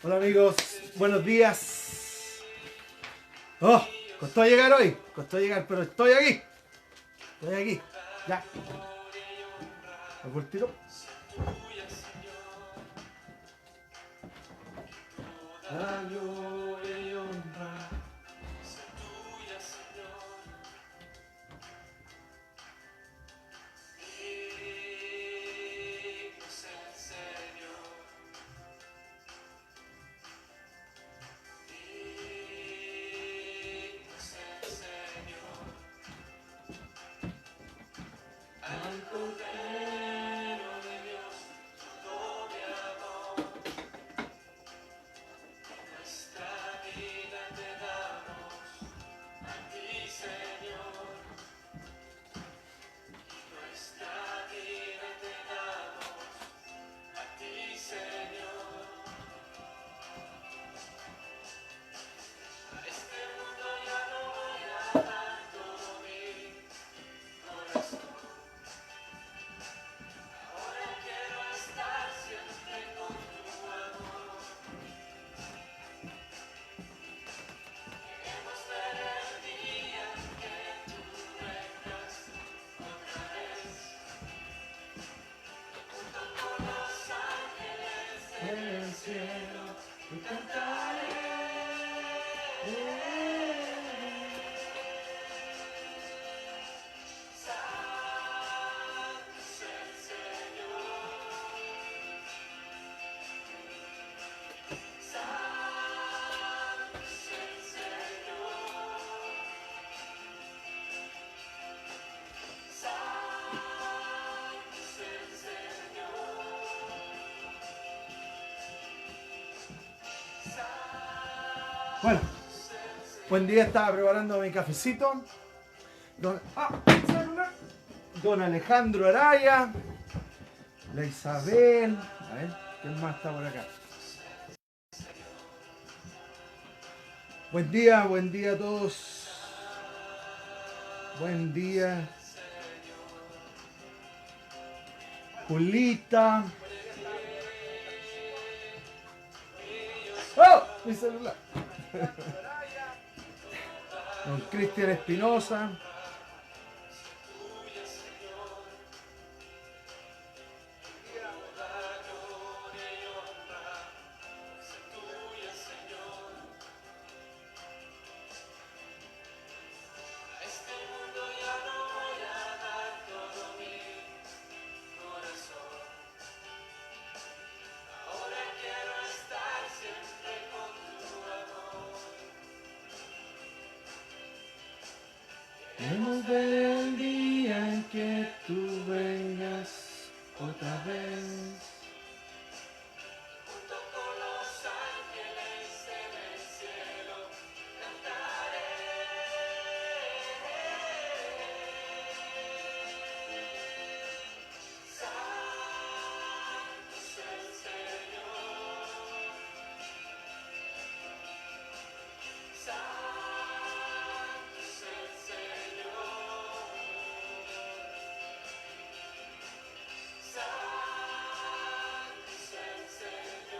Hola amigos, buenos días. Oh, costó llegar hoy, costó llegar, pero estoy aquí. Estoy aquí, ya. ¿Hago el tiro? La gloria y honra. En el cielo y cantaré. Santo es el Señor. Santo es el Señor. Santo es el Señor. Bueno, buen día, estaba preparando mi cafecito. Don Alejandro Araya, la Isabel, a ver, ¿quién más está por acá? Buen día a todos. Buen día. Julita. ¡Oh! Mi celular. Don Cristian Espinosa. Queremos ver el día en que tú vengas otra vez. Junto con los ángeles en el cielo cantaré. Santo es el Señor. Santo es el Señor. Santo es el Señor. Santo es el Señor.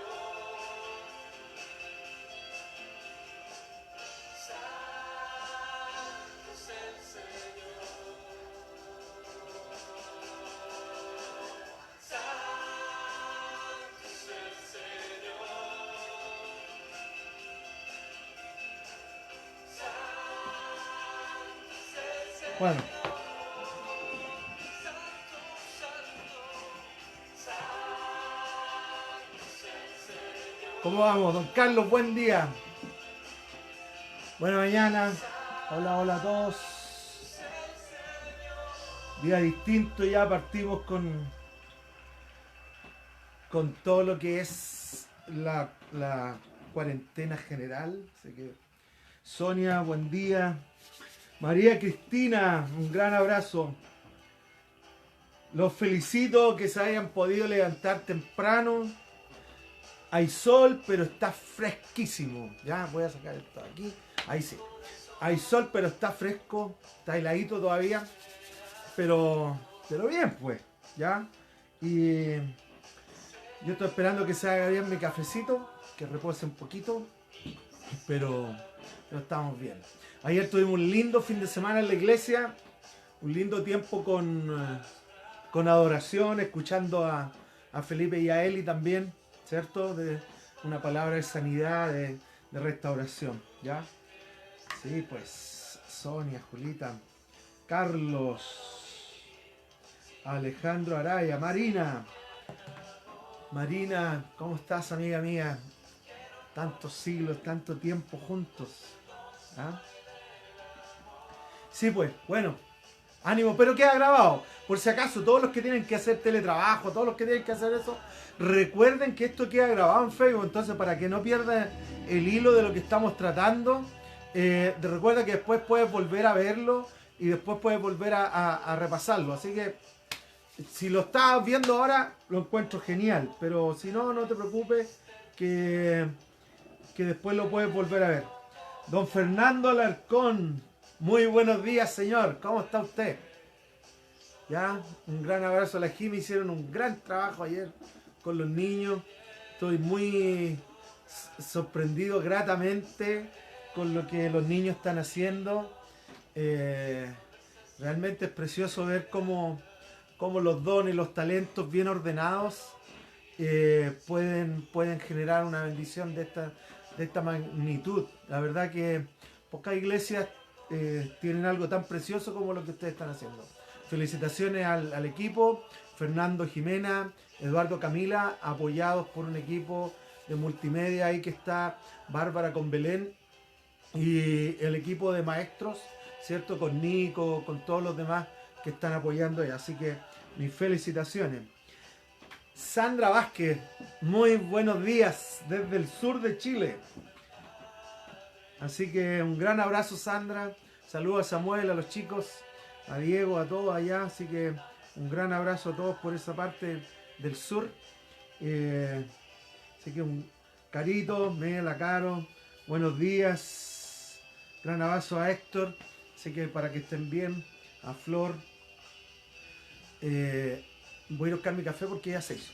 Santo es el Señor. Bueno. ¿Cómo vamos, don Carlos? Buen día. Buena mañana. Hola, hola a todos. Día distinto, ya partimos con todo lo que es la cuarentena general. Así que Sonia, buen día. María Cristina, un gran abrazo. Los felicito que se hayan podido levantar temprano. Hay sol, pero está fresquísimo. Ya voy a sacar esto de aquí. Ahí sí. Hay sol, pero está fresco, está heladito todavía, pero bien, pues, ¿ya? Y yo estoy esperando que se haga bien mi cafecito, que repose un poquito, pero estamos bien. Ayer tuvimos un lindo fin de semana en la iglesia, un lindo tiempo con adoración, escuchando a Felipe y a Eli también, ¿cierto? De una palabra de sanidad, de restauración, ¿ya? Sí, pues, Sonia, Julita, Carlos, Alejandro Araya, Marina, ¿cómo estás, amiga mía? Tantos siglos, tanto tiempo juntos. ¿Ah? Sí, pues, bueno, ánimo, pero queda grabado. Por si acaso, todos los que tienen que hacer teletrabajo, todos los que tienen que hacer eso, recuerden que esto queda grabado en Facebook. Entonces, para que no pierdan el hilo de lo que estamos tratando, recuerda que después puedes volver a verlo y después puedes volver a repasarlo. Así que, si lo estás viendo ahora, lo encuentro genial. Pero si no, no te preocupes, que después lo puedes volver a ver. Don Fernando Alarcón, muy buenos días, señor. ¿Cómo está usted? Ya, un gran abrazo a la Jimmy. Hicieron un gran trabajo ayer con los niños. Estoy muy sorprendido gratamente con lo que los niños están haciendo. Realmente es precioso ver cómo los dones y los talentos bien ordenados pueden generar una bendición de esta magnitud. La verdad que pocas iglesias tienen algo tan precioso como lo que ustedes están haciendo. Felicitaciones al equipo, Fernando Jimena, Eduardo Camila, apoyados por un equipo de multimedia ahí que está Bárbara con Belén y el equipo de maestros, ¿cierto? Con Nico, con todos los demás que están apoyando ahí. Así que mis felicitaciones. Sandra Vázquez, muy buenos días desde el sur de Chile. Así que un gran abrazo, Sandra. Saludos a Samuel, a los chicos, a Diego, a todos allá. Así que un gran abrazo a todos por esa parte del sur. Así que un Carito, la Caro, buenos días. Gran abrazo a Héctor. Así que para que estén bien, a Flor. Voy a buscar mi café porque ya se hizo.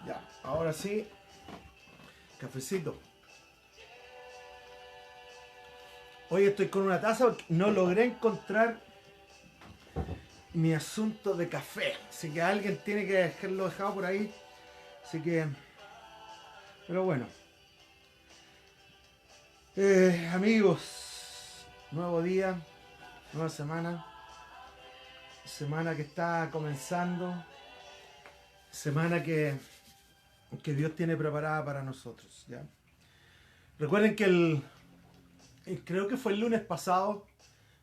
Ya, ahora sí, cafecito. Hoy estoy con una taza porque no logré encontrar mi asunto de café. Así que alguien tiene que dejarlo dejado por ahí. Así que, pero bueno. Amigos, nuevo día, nueva semana. Semana que está comenzando. Semana que Dios tiene preparada para nosotros, ¿ya? Recuerden que creo que fue el lunes pasado,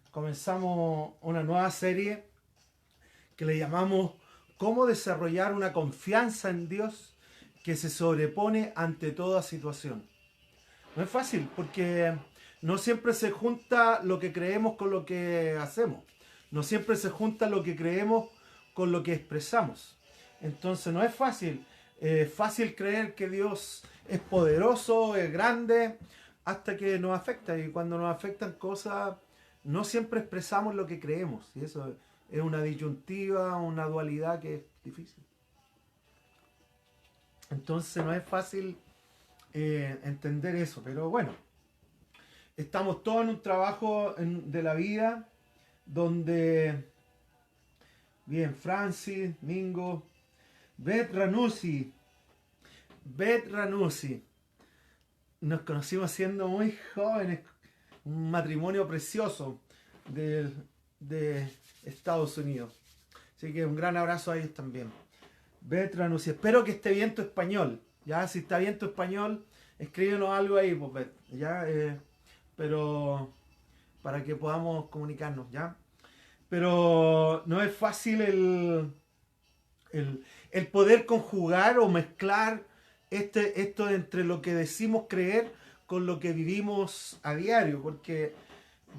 comenzamos una nueva serie que le llamamos ¿Cómo desarrollar una confianza en Dios que se sobrepone ante toda situación? No es fácil porque no siempre se junta lo que creemos con lo que hacemos. No siempre se junta lo que creemos con lo que expresamos. Entonces no es fácil. Es fácil creer que Dios es poderoso, es grande, hasta que nos afecta. Y cuando nos afectan cosas, no siempre expresamos lo que creemos. Y eso es una disyuntiva, una dualidad que es difícil. Entonces no es fácil entender eso, pero bueno, estamos todos en un trabajo de la vida donde, bien, Francis, Mingo, Beth Ranuzzi, nos conocimos siendo muy jóvenes, un matrimonio precioso de Estados Unidos. Así que un gran abrazo a ellos también. Beth Ranuzzi, espero que esté bien tu español. Ya, si está bien tu español, escríbenos algo ahí, pues, Beth, ya, pero para que podamos comunicarnos, ya. Pero no es fácil el poder conjugar o mezclar esto entre lo que decimos creer con lo que vivimos a diario, porque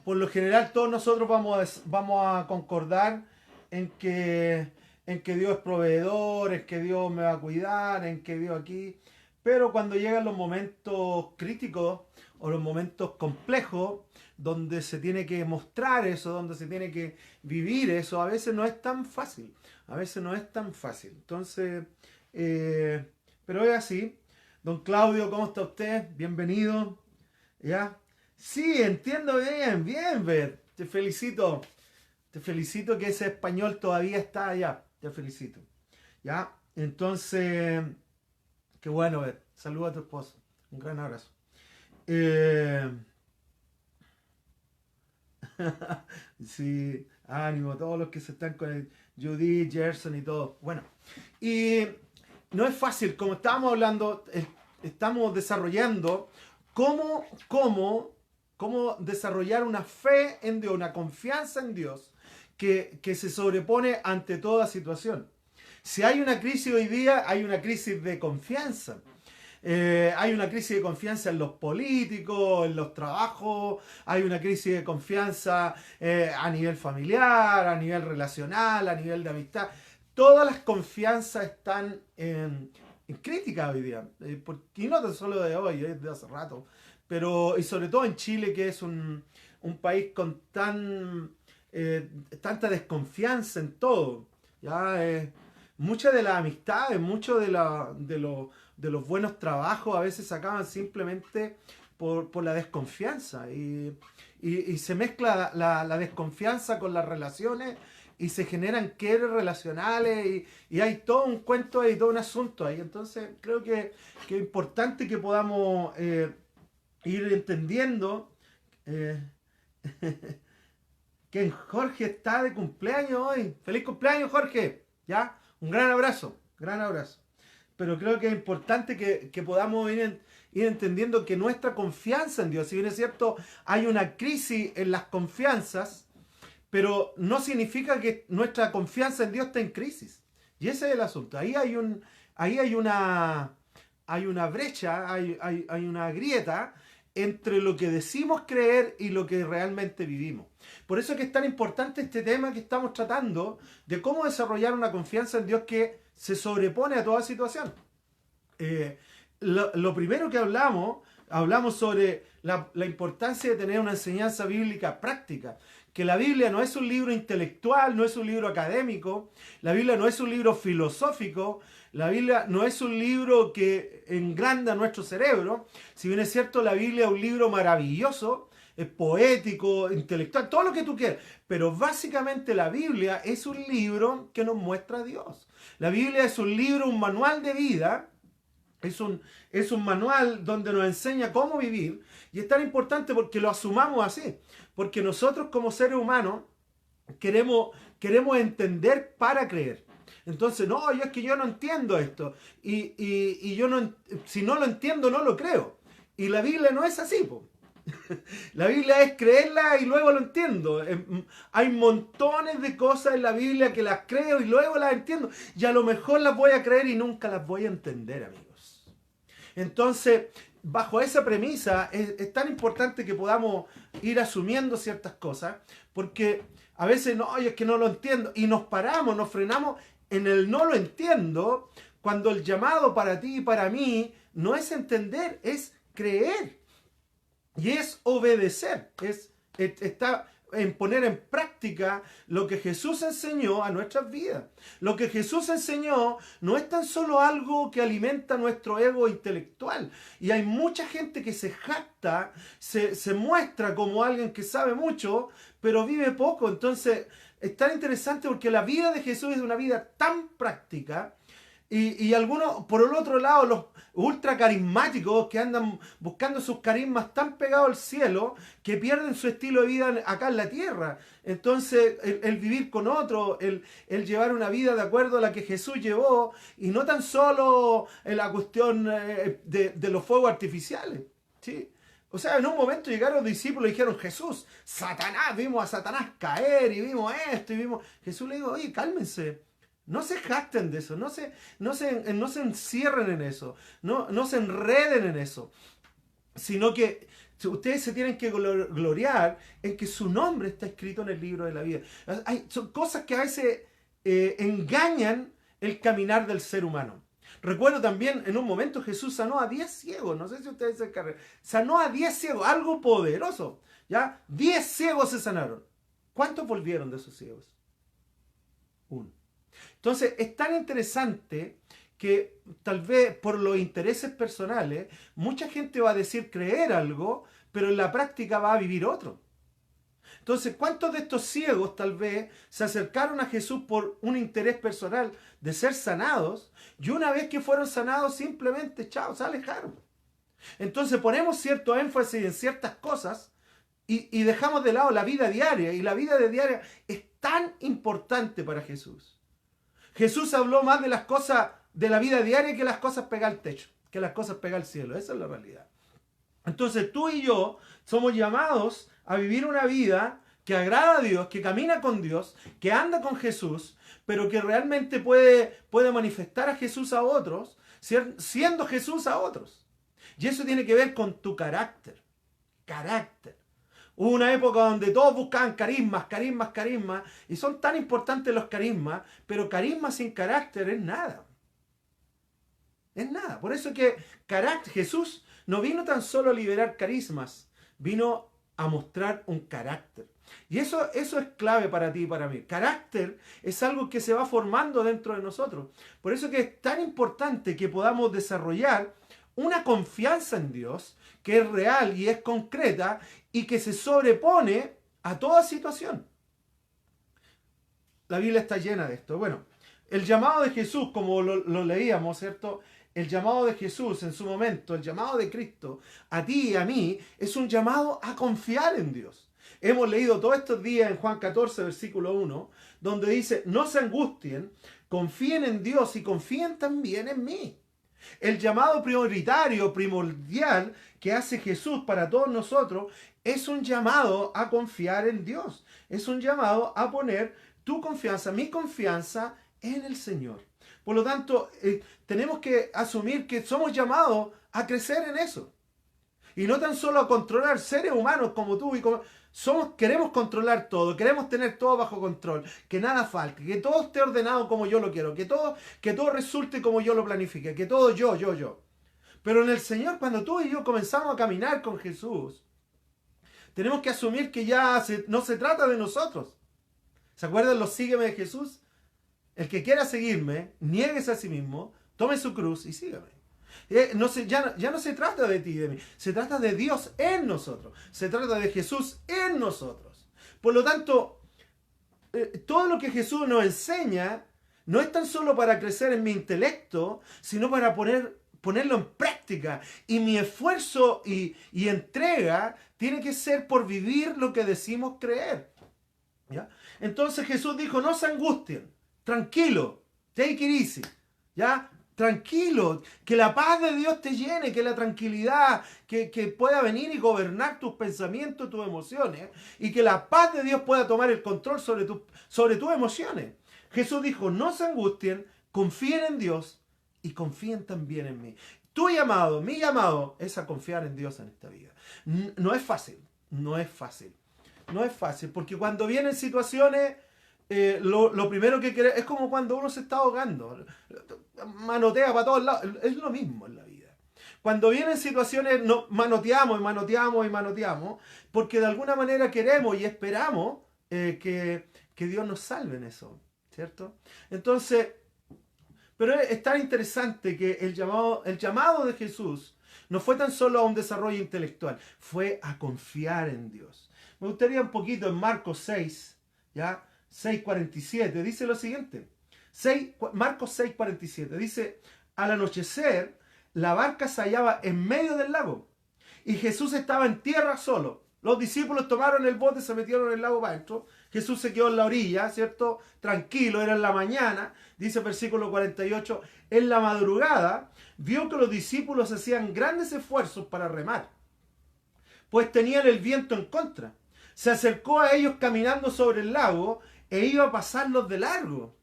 por lo general todos nosotros vamos a concordar en que Dios es proveedor, en que Dios me va a cuidar, en que Dios aquí, pero cuando llegan los momentos críticos o los momentos complejos, donde se tiene que mostrar eso, donde se tiene que vivir eso, a veces no es tan fácil. Entonces, pero es así. Don Claudio, ¿cómo está usted? Bienvenido. ¿Ya? Sí, entiendo bien, Beth. Te felicito que ese español todavía está allá. Te felicito. ¿Ya? Entonces, qué bueno, Beth. Saluda a tu esposo. Un gran abrazo. Sí, ánimo, todos los que se están con el Judith, Gerson y todo. Bueno, y no es fácil, como estábamos hablando, estamos desarrollando cómo desarrollar una fe en Dios, una confianza en Dios que se sobrepone ante toda situación. Si hay una crisis hoy día, hay una crisis de confianza. Hay una crisis de confianza en los políticos, en los trabajos, hay una crisis de confianza a nivel familiar, a nivel relacional, a nivel de amistad. Todas las confianzas están en crítica hoy día, y no solo de hoy, es de hace rato, pero y sobre todo en Chile, que es un país con tanta desconfianza en todo. ¿Ya? Muchas de las amistades, muchos de los buenos trabajos a veces se acaban simplemente por la desconfianza. Y se mezcla la desconfianza con las relaciones y se generan quiebres relacionales y hay todo un cuento ahí, todo un asunto ahí. Entonces creo que es importante que podamos ir entendiendo que Jorge está de cumpleaños hoy. ¡Feliz cumpleaños, Jorge! ¿Ya? Un gran abrazo. Pero creo que es importante que podamos ir entendiendo que nuestra confianza en Dios, si bien es cierto, hay una crisis en las confianzas, pero no significa que nuestra confianza en Dios esté en crisis. Y ese es el asunto. Ahí hay una brecha, hay una grieta entre lo que decimos creer y lo que realmente vivimos. Por eso es que es tan importante este tema que estamos tratando de cómo desarrollar una confianza en Dios que se sobrepone a toda situación. Lo primero que hablamos sobre la importancia de tener una enseñanza bíblica práctica. Que la Biblia no es un libro intelectual, no es un libro académico, la Biblia no es un libro filosófico, la Biblia no es un libro que engranda nuestro cerebro. Si bien es cierto, la Biblia es un libro maravilloso, es poético, intelectual, todo lo que tú quieras. Pero básicamente la Biblia es un libro que nos muestra a Dios. La Biblia es un libro, un manual de vida. Es un manual donde nos enseña cómo vivir. Y es tan importante porque lo asumamos así. Porque nosotros como seres humanos queremos entender para creer. Entonces, no, es que yo no entiendo esto. Y yo no, si no lo entiendo, no lo creo. Y la Biblia no es así, po. La Biblia es creerla y luego lo entiendo. Hay montones de cosas en la Biblia que las creo y luego las entiendo. Y a lo mejor las voy a creer y nunca las voy a entender, amigos. Entonces, bajo esa premisa, es tan importante que podamos ir asumiendo ciertas cosas, porque a veces, no, es que no lo entiendo. Y nos paramos, nos frenamos en el no lo entiendo, cuando el llamado para ti y para mí no es entender, es creer. Y es obedecer. en poner en práctica lo que Jesús enseñó a nuestras vidas. Lo que Jesús enseñó no es tan solo algo que alimenta nuestro ego intelectual. Y hay mucha gente que se jacta, se muestra como alguien que sabe mucho, pero vive poco. Entonces, es tan interesante porque la vida de Jesús es una vida tan práctica. Y algunos, por el otro lado, los ultra carismáticos que andan buscando sus carismas tan pegados al cielo que pierden su estilo de vida acá en la tierra. Entonces, el vivir con otro, el llevar una vida de acuerdo a la que Jesús llevó, y no tan solo en la cuestión de los fuegos artificiales. ¿Sí? O sea, en un momento llegaron los discípulos y dijeron: Jesús, Satanás, vimos a Satanás caer y vimos esto y vimos... Jesús le dijo: oye, cálmense. No se jacten de eso, no se encierren en eso, no se enreden en eso, sino que ustedes se tienen que gloriar en que su nombre está escrito en el libro de la vida. Son cosas que a veces engañan el caminar del ser humano. Recuerdo también, en un momento Jesús sanó a 10 ciegos, no sé si ustedes se encargan, sanó a 10 ciegos, algo poderoso, ¿ya? 10 ciegos se sanaron. ¿Cuántos volvieron de esos ciegos? Uno. Entonces, es tan interesante que tal vez por los intereses personales, mucha gente va a decir creer algo, pero en la práctica va a vivir otro. Entonces, ¿cuántos de estos ciegos tal vez se acercaron a Jesús por un interés personal de ser sanados, y una vez que fueron sanados simplemente, chao, se alejaron? Entonces ponemos cierto énfasis en ciertas cosas y dejamos de lado la vida diaria, y la vida diaria es tan importante para Jesús. Jesús habló más de las cosas de la vida diaria que las cosas pegadas al techo, que las cosas pegadas al cielo. Esa es la realidad. Entonces tú y yo somos llamados a vivir una vida que agrada a Dios, que camina con Dios, que anda con Jesús, pero que realmente puede manifestar a Jesús a otros, siendo Jesús a otros. Y eso tiene que ver con tu carácter. Carácter. Hubo una época donde todos buscaban carismas, y son tan importantes los carismas, pero carisma sin carácter es nada. Es nada. Por eso que Jesús no vino tan solo a liberar carismas, vino a mostrar un carácter. Y eso es clave para ti y para mí. Carácter es algo que se va formando dentro de nosotros. Por eso que es tan importante que podamos desarrollar una confianza en Dios que es real y es concreta y que se sobrepone a toda situación. La Biblia está llena de esto. Bueno, el llamado de Jesús, como lo leíamos, ¿cierto? El llamado de Jesús en su momento, el llamado de Cristo a ti y a mí, es un llamado a confiar en Dios. Hemos leído todos estos días en Juan 14, versículo 1, donde dice: no se angustien, confíen en Dios y confíen también en mí. El llamado prioritario, primordial que hace Jesús para todos nosotros es un llamado a confiar en Dios. Es un llamado a poner tu confianza, mi confianza en el Señor. Por lo tanto, tenemos que asumir que somos llamados a crecer en eso. Y no tan solo a controlar seres humanos como tú y como... Queremos controlar todo, queremos tener todo bajo control, que nada falte, que todo esté ordenado como yo lo quiero, que todo resulte como yo lo planifique, que todo yo. Pero en el Señor, cuando tú y yo comenzamos a caminar con Jesús, tenemos que asumir que ya no se trata de nosotros. ¿Se acuerdan los sígueme de Jesús? El que quiera seguirme, niéguese a sí mismo, tome su cruz y sígame. Ya no se trata de ti y de mí, se trata de Dios en nosotros, se trata de Jesús en nosotros. Por lo tanto, todo lo que Jesús nos enseña no es tan solo para crecer en mi intelecto, sino para ponerlo en práctica. Y mi esfuerzo y entrega tiene que ser por vivir lo que decimos creer. ¿Ya? Entonces Jesús dijo: no se angustien, tranquilo, take it easy, ¿ya? Tranquilo, que la paz de Dios te llene, que la tranquilidad que pueda venir y gobernar tus pensamientos, tus emociones, y que la paz de Dios pueda tomar el control sobre tus emociones. Jesús dijo: no se angustien, confíen en Dios y confíen también en mí. Mi llamado es a confiar en Dios en esta vida. No es fácil, porque cuando vienen situaciones... lo primero que queremos es como cuando uno se está ahogando, manotea para todos lados. Es lo mismo en la vida. Cuando vienen situaciones, manoteamos y manoteamos y manoteamos, porque de alguna manera queremos y esperamos que Dios nos salve en eso, ¿cierto? Entonces, pero es tan interesante que el llamado de Jesús no fue tan solo a un desarrollo intelectual, fue a confiar en Dios. Me gustaría un poquito en Marcos 6, ¿ya? 6:47, dice lo siguiente. Marcos 6:47, dice, al anochecer, la barca se hallaba en medio del lago y Jesús estaba en tierra solo. Los discípulos tomaron el bote, se metieron en el lago para adentro. Jesús se quedó en la orilla, ¿cierto? Tranquilo, era en la mañana. Dice el versículo 48, en la madrugada vio que los discípulos hacían grandes esfuerzos para remar, pues tenían el viento en contra. Se acercó a ellos caminando sobre el lago e iba a pasarlos de largo.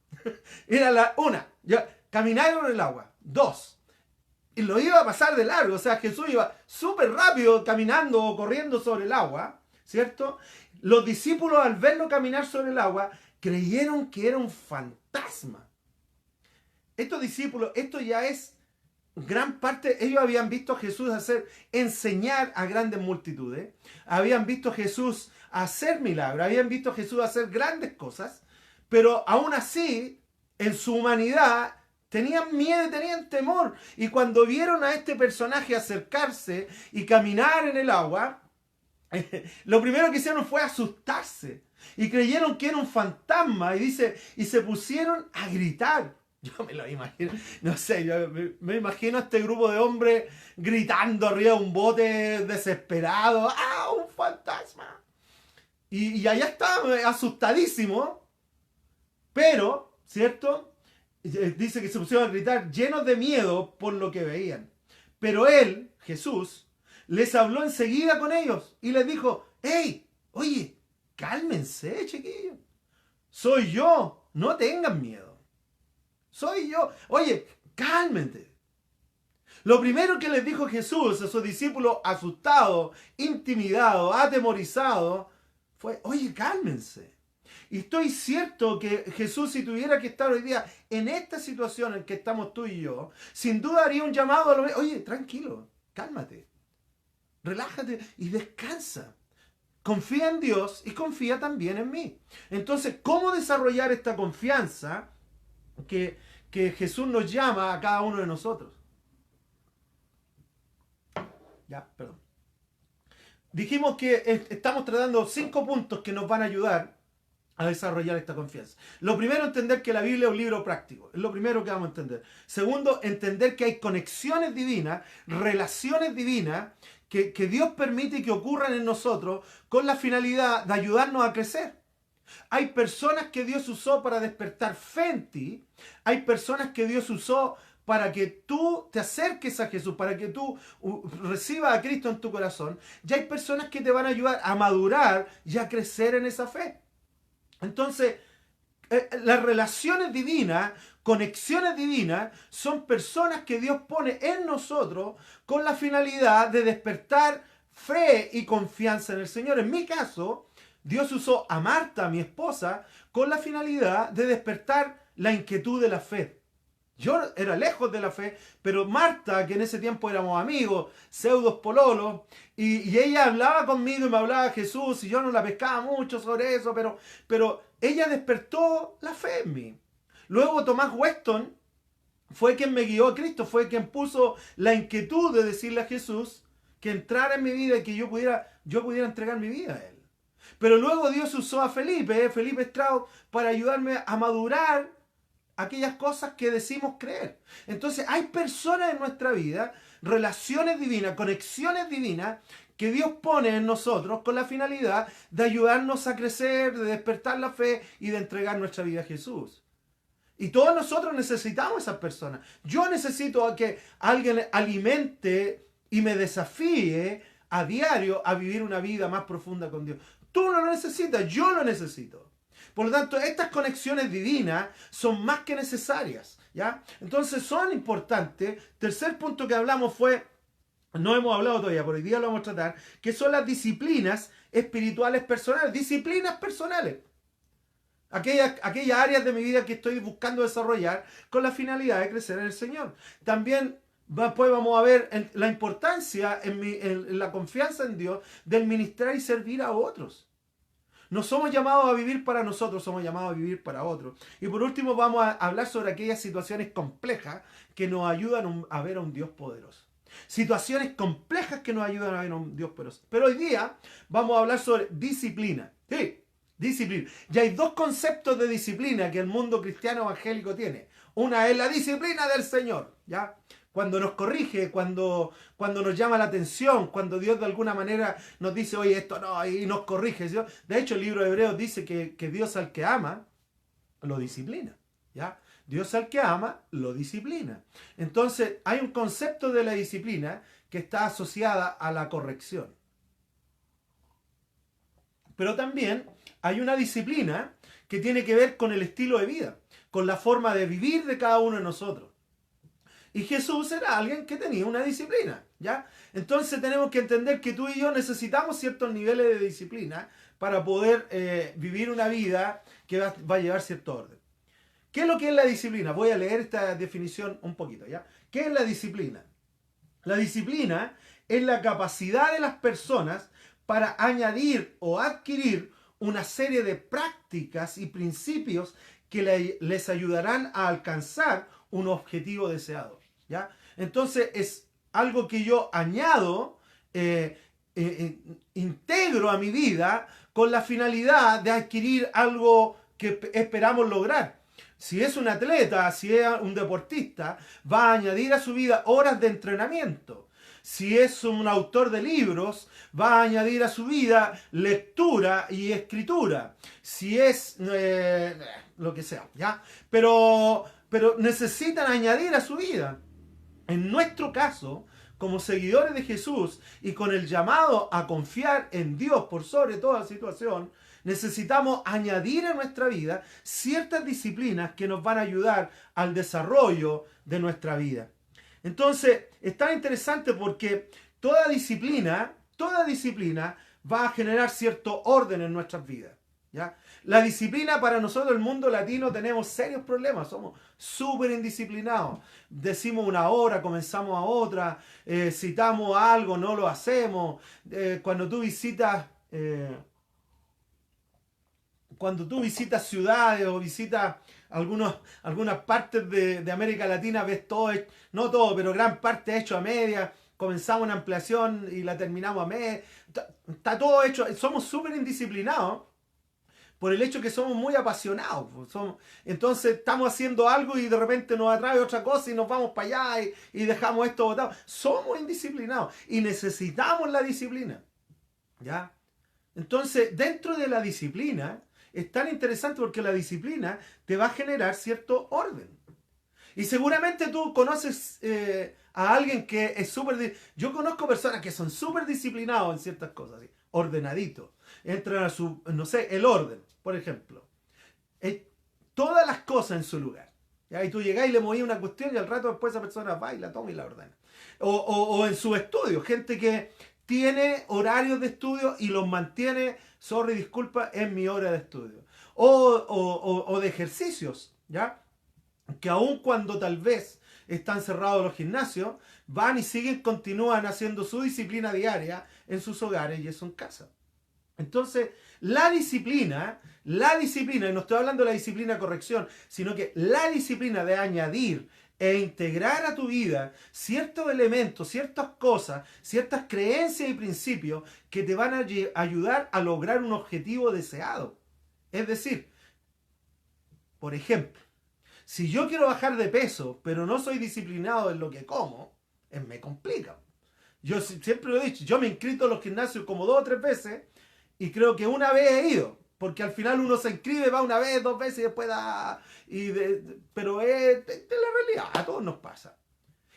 Era la una, ya, caminaron en el agua. Dos, y lo iba a pasar de largo. O sea, Jesús iba súper rápido caminando o corriendo sobre el agua, ¿cierto? Los discípulos, al verlo caminar sobre el agua, creyeron que era un fantasma. Estos discípulos, esto ya es gran parte, ellos habían visto a Jesús enseñar a grandes multitudes, habían visto a Jesús hacer milagros, habían visto a Jesús hacer grandes cosas, pero aún así, en su humanidad, tenían miedo, tenían temor. Y cuando vieron a este personaje acercarse y caminar en el agua, lo primero que hicieron fue asustarse y creyeron que era un fantasma, y dice, y se pusieron a gritar. Yo me lo imagino, no sé, yo me imagino a este grupo de hombres gritando arriba de un bote desesperado. ¡Ah, un fantasma! Y allá estaba asustadísimo, pero, ¿cierto? Dice que se pusieron a gritar llenos de miedo por lo que veían. Pero él, Jesús, les habló enseguida con ellos y les dijo, ¡hey! Oye, cálmense, chiquillos. Soy yo, no tengan miedo. Soy yo. Oye, cálmense. Lo primero que les dijo Jesús a sus discípulos asustados, intimidados, atemorizados, fue, oye, cálmense. Y estoy cierto que Jesús, si tuviera que estar hoy día en esta situación en que estamos tú y yo, sin duda haría un llamado a los, oye, tranquilo, cálmate, relájate y descansa. Confía en Dios y confía también en mí. Entonces, ¿cómo desarrollar esta confianza que Jesús nos llama a cada uno de nosotros? Ya, perdón. Dijimos que estamos tratando 5 puntos que nos van a ayudar a desarrollar esta confianza. Lo primero, entender que la Biblia es un libro práctico. Es lo primero que vamos a entender. Segundo, entender que hay conexiones divinas, relaciones divinas, que Dios permite que ocurran en nosotros con la finalidad de ayudarnos a crecer. Hay personas que Dios usó para despertar fe en ti. Hay personas que Dios usó para que tú te acerques a Jesús, para que tú recibas a Cristo en tu corazón. Y hay personas que te van a ayudar a madurar y a crecer en esa fe. Entonces, las relaciones divinas, conexiones divinas, son personas que Dios pone en nosotros con la finalidad de despertar fe y confianza en el Señor. En mi caso, Dios usó a Marta, mi esposa, con la finalidad de despertar la inquietud de la fe. Yo era lejos de la fe, pero Marta, que en ese tiempo éramos amigos, pseudos pololos, y ella hablaba conmigo y me hablaba de Jesús, y yo no la pescaba mucho sobre eso, pero ella despertó la fe en mí. Luego Tomás Weston fue quien me guió a Cristo, fue quien puso la inquietud de decirle a Jesús que entrara en mi vida y que yo pudiera entregar mi vida a Él. Pero luego Dios usó a Felipe Strauss, para ayudarme a madurar aquellas cosas que decimos creer. Entonces hay personas en nuestra vida, relaciones divinas, conexiones divinas, que Dios pone en nosotros con la finalidad de ayudarnos a crecer, de despertar la fe y de entregar nuestra vida a Jesús. Y todos nosotros necesitamos a esas personas. Yo necesito a que alguien alimente y me desafíe a diario a vivir una vida más profunda con Dios. Tú no lo necesitas, yo lo necesito. Por lo tanto, estas conexiones divinas son más que necesarias, ¿ya? Entonces son importantes. Tercer punto que hablamos fue, no hemos hablado todavía, por hoy día lo vamos a tratar, que son las disciplinas espirituales personales. Disciplinas personales. Aquellas áreas de mi vida que estoy buscando desarrollar con la finalidad de crecer en el Señor. También Después vamos a ver la importancia en la confianza en Dios del ministrar y servir a otros. No somos llamados a vivir para nosotros, somos llamados a vivir para otros. Y por último vamos a hablar sobre aquellas situaciones complejas que nos ayudan a ver a un Dios poderoso. Situaciones complejas que nos ayudan a ver a un Dios poderoso. Pero hoy día vamos a hablar sobre disciplina. Sí, disciplina. Y hay dos conceptos de disciplina que el mundo cristiano evangélico tiene. Una es la disciplina del Señor, ¿ya? Cuando nos corrige, cuando nos llama la atención, cuando Dios de alguna manera nos dice, oye, esto no, y nos corrige. ¿Sí? De hecho, el libro de Hebreos dice que Dios al que ama, lo disciplina. ¿Ya? Dios al que ama, lo disciplina. Entonces, hay un concepto de la disciplina que está asociada a la corrección. Pero también hay una disciplina que tiene que ver con el estilo de vida, con la forma de vivir de cada uno de nosotros. Y Jesús era alguien que tenía una disciplina, ¿ya? Entonces tenemos que entender que tú y yo necesitamos ciertos niveles de disciplina para poder vivir una vida que va a llevar cierto orden. ¿Qué es lo que es la disciplina? Voy a leer esta definición un poquito, ¿ya? ¿Qué es la disciplina? La disciplina es la capacidad de las personas para añadir o adquirir una serie de prácticas y principios que les ayudarán a alcanzar un objetivo deseado, ¿ya? Entonces es algo que yo añado, integro a mi vida con la finalidad de adquirir algo que esperamos lograr. Si es un atleta, si es un deportista, va a añadir a su vida horas de entrenamiento. Si es un autor de libros, va a añadir a su vida lectura y escritura. Si es lo que sea, ¿ya? Pero necesitan añadir a su vida. En nuestro caso, como seguidores de Jesús y con el llamado a confiar en Dios por sobre toda situación, necesitamos añadir a nuestra vida ciertas disciplinas que nos van a ayudar al desarrollo de nuestra vida. Entonces, es tan interesante porque toda disciplina va a generar cierto orden en nuestras vidas, ¿ya? La disciplina para nosotros, el mundo latino, tenemos serios problemas. Somos súper indisciplinados. Decimos una hora, comenzamos a otra. Citamos algo, no lo hacemos. Cuando tú visitas ciudades o visitas algunas partes de América Latina, ves todo, no todo, pero gran parte hecho a media. Comenzamos una ampliación y la terminamos a media. Está todo hecho. Somos súper indisciplinados por el hecho que somos muy apasionados. Entonces estamos haciendo algo y de repente nos atrae otra cosa y nos vamos para allá y dejamos esto botado. Somos indisciplinados y necesitamos la disciplina, ¿ya? Entonces, dentro de la disciplina, es tan interesante porque la disciplina te va a generar cierto orden. Y seguramente tú conoces a alguien que es súper... Yo conozco personas que son súper disciplinados en ciertas cosas, ¿sí? Ordenaditos. Entran a su, no sé, el orden, por ejemplo. Todas las cosas en su lugar. ¿Ya? Y tú llegás y le movís una cuestión y al rato después esa persona va y la toma y la ordena. O en su estudio, gente que tiene horarios de estudio y los mantiene, sorry, disculpa, en mi hora de estudio. O de ejercicios, ¿ya? Que aun cuando tal vez están cerrados los gimnasios, van y continúan haciendo su disciplina diaria en sus hogares y en su casa. Entonces, la disciplina, y no estoy hablando de la disciplina de corrección, sino que la disciplina de añadir e integrar a tu vida ciertos elementos, ciertas cosas, ciertas creencias y principios que te van a ayudar a lograr un objetivo deseado. Es decir, por ejemplo, si yo quiero bajar de peso, pero no soy disciplinado en lo que como, me complica. Yo siempre lo he dicho, yo me he inscrito a los gimnasios como 2 o 3 veces y creo que una vez he ido. Porque al final uno se inscribe, va una vez, 2 veces y después da... pero es de la realidad, a todos nos pasa.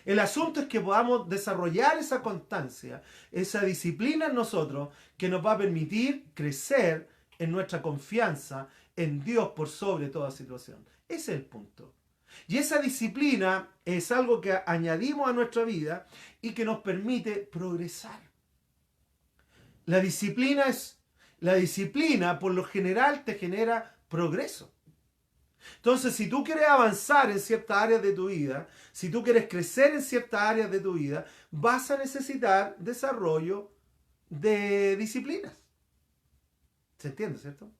El asunto es que podamos desarrollar esa constancia, esa disciplina en nosotros que nos va a permitir crecer en nuestra confianza en Dios por sobre toda situación. Ese es el punto. Y esa disciplina es algo que añadimos a nuestra vida y que nos permite progresar. La disciplina, por lo general, te genera progreso. Entonces, si tú quieres avanzar en ciertas áreas de tu vida, si tú quieres crecer en ciertas áreas de tu vida, vas a necesitar desarrollo de disciplinas. ¿Se entiende, cierto?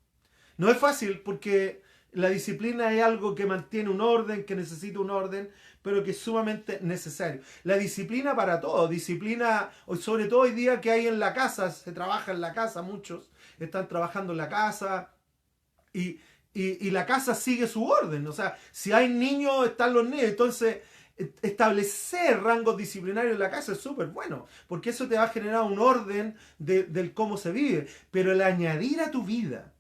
No es fácil porque la disciplina es algo que mantiene un orden, que necesita un orden, pero que es sumamente necesario. La disciplina para todo, disciplina, sobre todo hoy día que hay en la casa, se trabaja en la casa, muchos están trabajando en la casa y la casa sigue su orden. O sea, si hay niños, están los niños. Entonces, establecer rangos disciplinarios en la casa es súper bueno, porque eso te va a generar un orden del cómo se vive. Pero el añadir a tu vida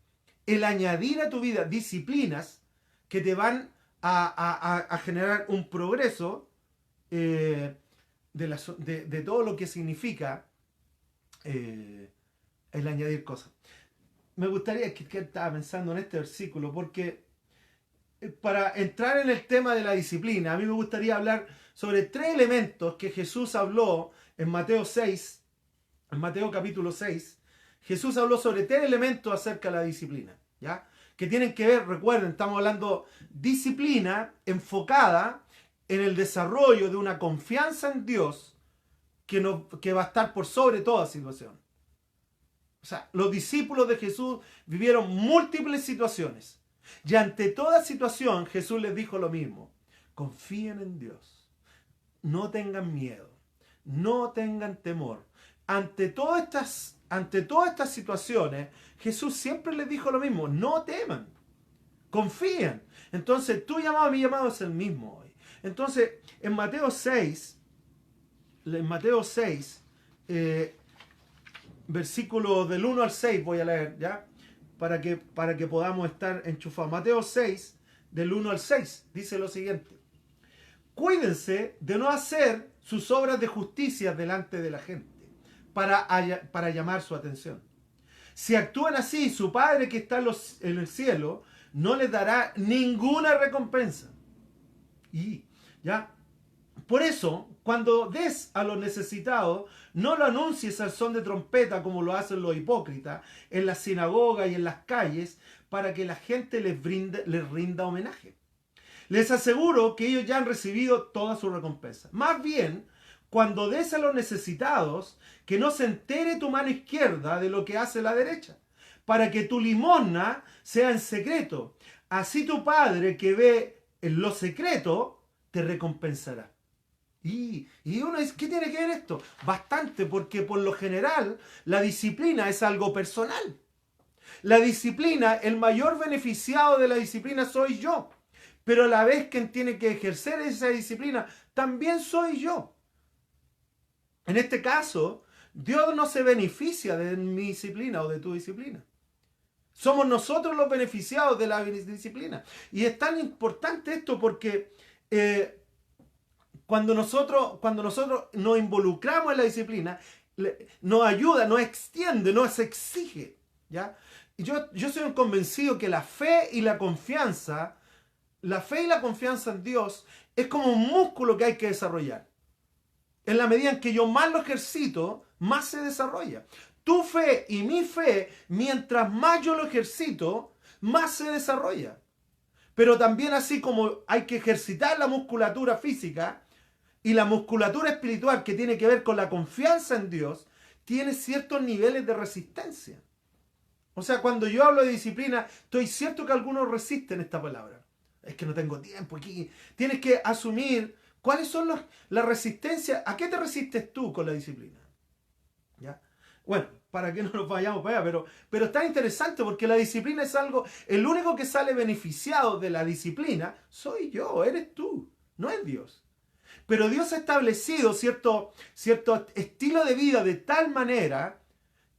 disciplinas que te van a generar un progreso de todo lo que significa el añadir cosas. Me gustaría que estaba pensando en este versículo, porque para entrar en el tema de la disciplina, a mí me gustaría hablar sobre 3 elementos que Jesús habló en Mateo 6, en Mateo capítulo 6. Jesús habló sobre 3 elementos acerca de la disciplina, ¿ya? Que tienen que ver, recuerden, estamos hablando disciplina enfocada en el desarrollo de una confianza en Dios que va a estar por sobre toda situación. O sea, los discípulos de Jesús vivieron múltiples situaciones. Y ante toda situación Jesús les dijo lo mismo. Confíen en Dios. No tengan miedo. No tengan temor. Ante todas estas situaciones, Jesús siempre les dijo lo mismo. No teman. Confíen. Entonces, tu llamado, mi llamado es el mismo hoy. Entonces, en Mateo 6, versículos del 1 al 6 voy a leer, ¿ya? Para que podamos estar enchufados. Mateo 6, del 1 al 6, dice lo siguiente. Cuídense de no hacer sus obras de justicia delante de la gente, para llamar su atención. Si actúan así, su Padre que está en el cielo no les dará ninguna recompensa. Y, ¿ya? Por eso, cuando des a los necesitados, no lo anuncies al son de trompeta como lo hacen los hipócritas en las sinagogas y en las calles para que la gente les rinda homenaje. Les aseguro que ellos ya han recibido toda su recompensa. Más bien, cuando des a los necesitados, que no se entere tu mano izquierda de lo que hace la derecha, para que tu limosna sea en secreto. Así tu Padre que ve en lo secreto te recompensará. Y uno dice, ¿qué tiene que ver esto? Bastante, porque por lo general la disciplina es algo personal. La disciplina, el mayor beneficiado de la disciplina soy yo. Pero a la vez quien tiene que ejercer esa disciplina también soy yo. En este caso, Dios no se beneficia de mi disciplina o de tu disciplina. Somos nosotros los beneficiados de la disciplina. Y es tan importante esto porque cuando nosotros nos involucramos en la disciplina, nos ayuda, nos extiende, nos exige, ¿ya? Y yo soy un convencido que la fe y la confianza en Dios es como un músculo que hay que desarrollar. En la medida en que yo más lo ejercito, más se desarrolla. Tu fe y mi fe, mientras más yo lo ejercito, más se desarrolla. Pero también así como hay que ejercitar la musculatura física y la musculatura espiritual que tiene que ver con la confianza en Dios, tiene ciertos niveles de resistencia. O sea, cuando yo hablo de disciplina, estoy cierto que algunos resisten esta palabra. Es que no tengo tiempo aquí. Tienes que asumir cuáles son las resistencias. ¿A qué te resistes tú con la disciplina? ¿Ya? Bueno, para que no nos vayamos para allá, pero es tan interesante porque la disciplina es algo, el único que sale beneficiado de la disciplina soy yo, eres tú, no es Dios. Pero Dios ha establecido cierto estilo de vida de tal manera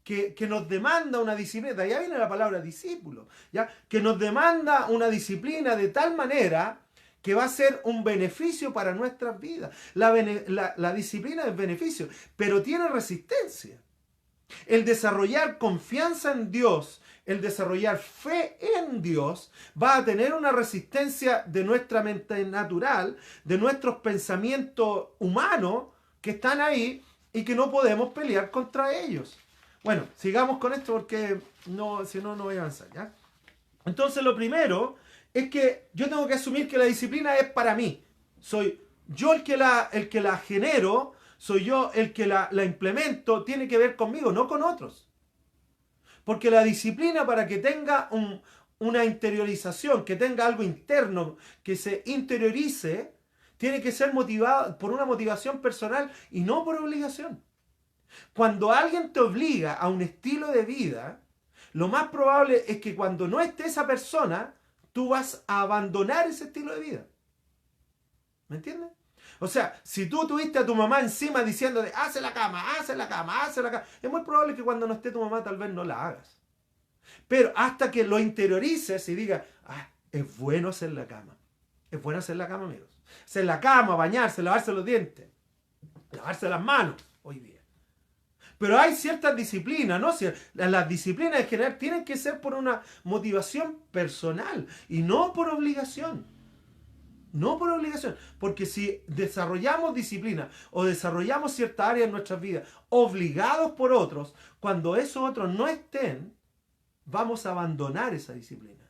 que nos demanda una disciplina, de allá viene la palabra discípulo, ¿ya? Que nos demanda una disciplina de tal manera que va a ser un beneficio para nuestras vidas. La disciplina es beneficio, pero tiene resistencia. El desarrollar confianza en Dios, el desarrollar fe en Dios, va a tener una resistencia de nuestra mente natural, de nuestros pensamientos humanos que están ahí y que no podemos pelear contra ellos. Bueno, sigamos con esto porque si no voy a avanzar, ¿ya? Entonces lo primero es que yo tengo que asumir que la disciplina es para mí. Soy yo el que la genero, soy yo el que la implemento, tiene que ver conmigo, no con otros. Porque la disciplina, para que tenga una interiorización, que tenga algo interno, que se interiorice, tiene que ser motivado por una motivación personal y no por obligación. Cuando alguien te obliga a un estilo de vida, lo más probable es que cuando no esté esa persona, tú vas a abandonar ese estilo de vida. ¿Me entiendes? O sea, si tú tuviste a tu mamá encima diciéndole, hace la cama, hace la cama, hace la cama, es muy probable que cuando no esté tu mamá tal vez no la hagas. Pero hasta que lo interiorices y digas, es bueno hacer la cama. Es bueno hacer la cama, amigos. Hacer la cama, bañarse, lavarse los dientes, lavarse las manos hoy día. Pero hay ciertas disciplinas, ¿no? Las disciplinas en general tienen que ser por una motivación personal y no por obligación. No por obligación. Porque si desarrollamos disciplina o desarrollamos cierta área en nuestras vidas obligados por otros, cuando esos otros no estén, vamos a abandonar esa disciplina.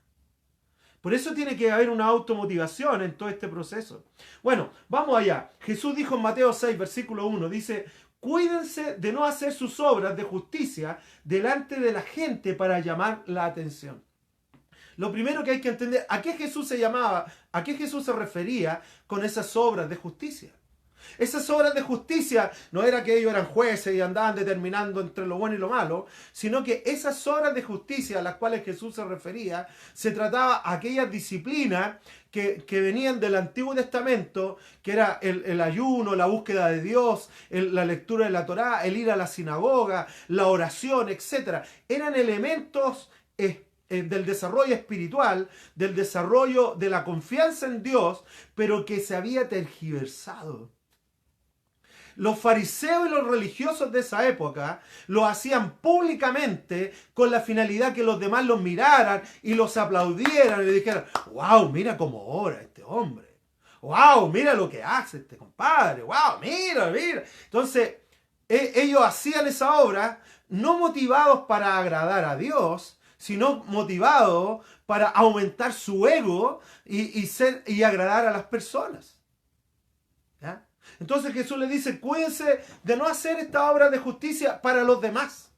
Por eso tiene que haber una automotivación en todo este proceso. Bueno, vamos allá. Jesús dijo en Mateo 6, versículo 1, dice, cuídense de no hacer sus obras de justicia delante de la gente para llamar la atención. Lo primero que hay que entender, ¿a qué Jesús se llamaba? ¿A qué Jesús se refería con esas obras de justicia? Esas obras de justicia no era que ellos eran jueces y andaban determinando entre lo bueno y lo malo, sino que esas obras de justicia a las cuales Jesús se refería, se trataba aquellas disciplinas que venían del Antiguo Testamento, que era el ayuno, la búsqueda de Dios, la lectura de la Torá, el ir a la sinagoga, la oración, etc. Eran elementos del desarrollo espiritual, del desarrollo de la confianza en Dios, pero que se había tergiversado. Los fariseos y los religiosos de esa época lo hacían públicamente con la finalidad que los demás los miraran y los aplaudieran y le dijeran, wow, mira cómo ora este hombre. Wow, mira lo que hace este compadre. Wow, mira, mira. Entonces, ellos hacían esa obra no motivados para agradar a Dios, sino motivados para aumentar su ego y agradar a las personas. ¿Ya? Entonces Jesús le dice, cuídense de no hacer esta obra de justicia para los demás,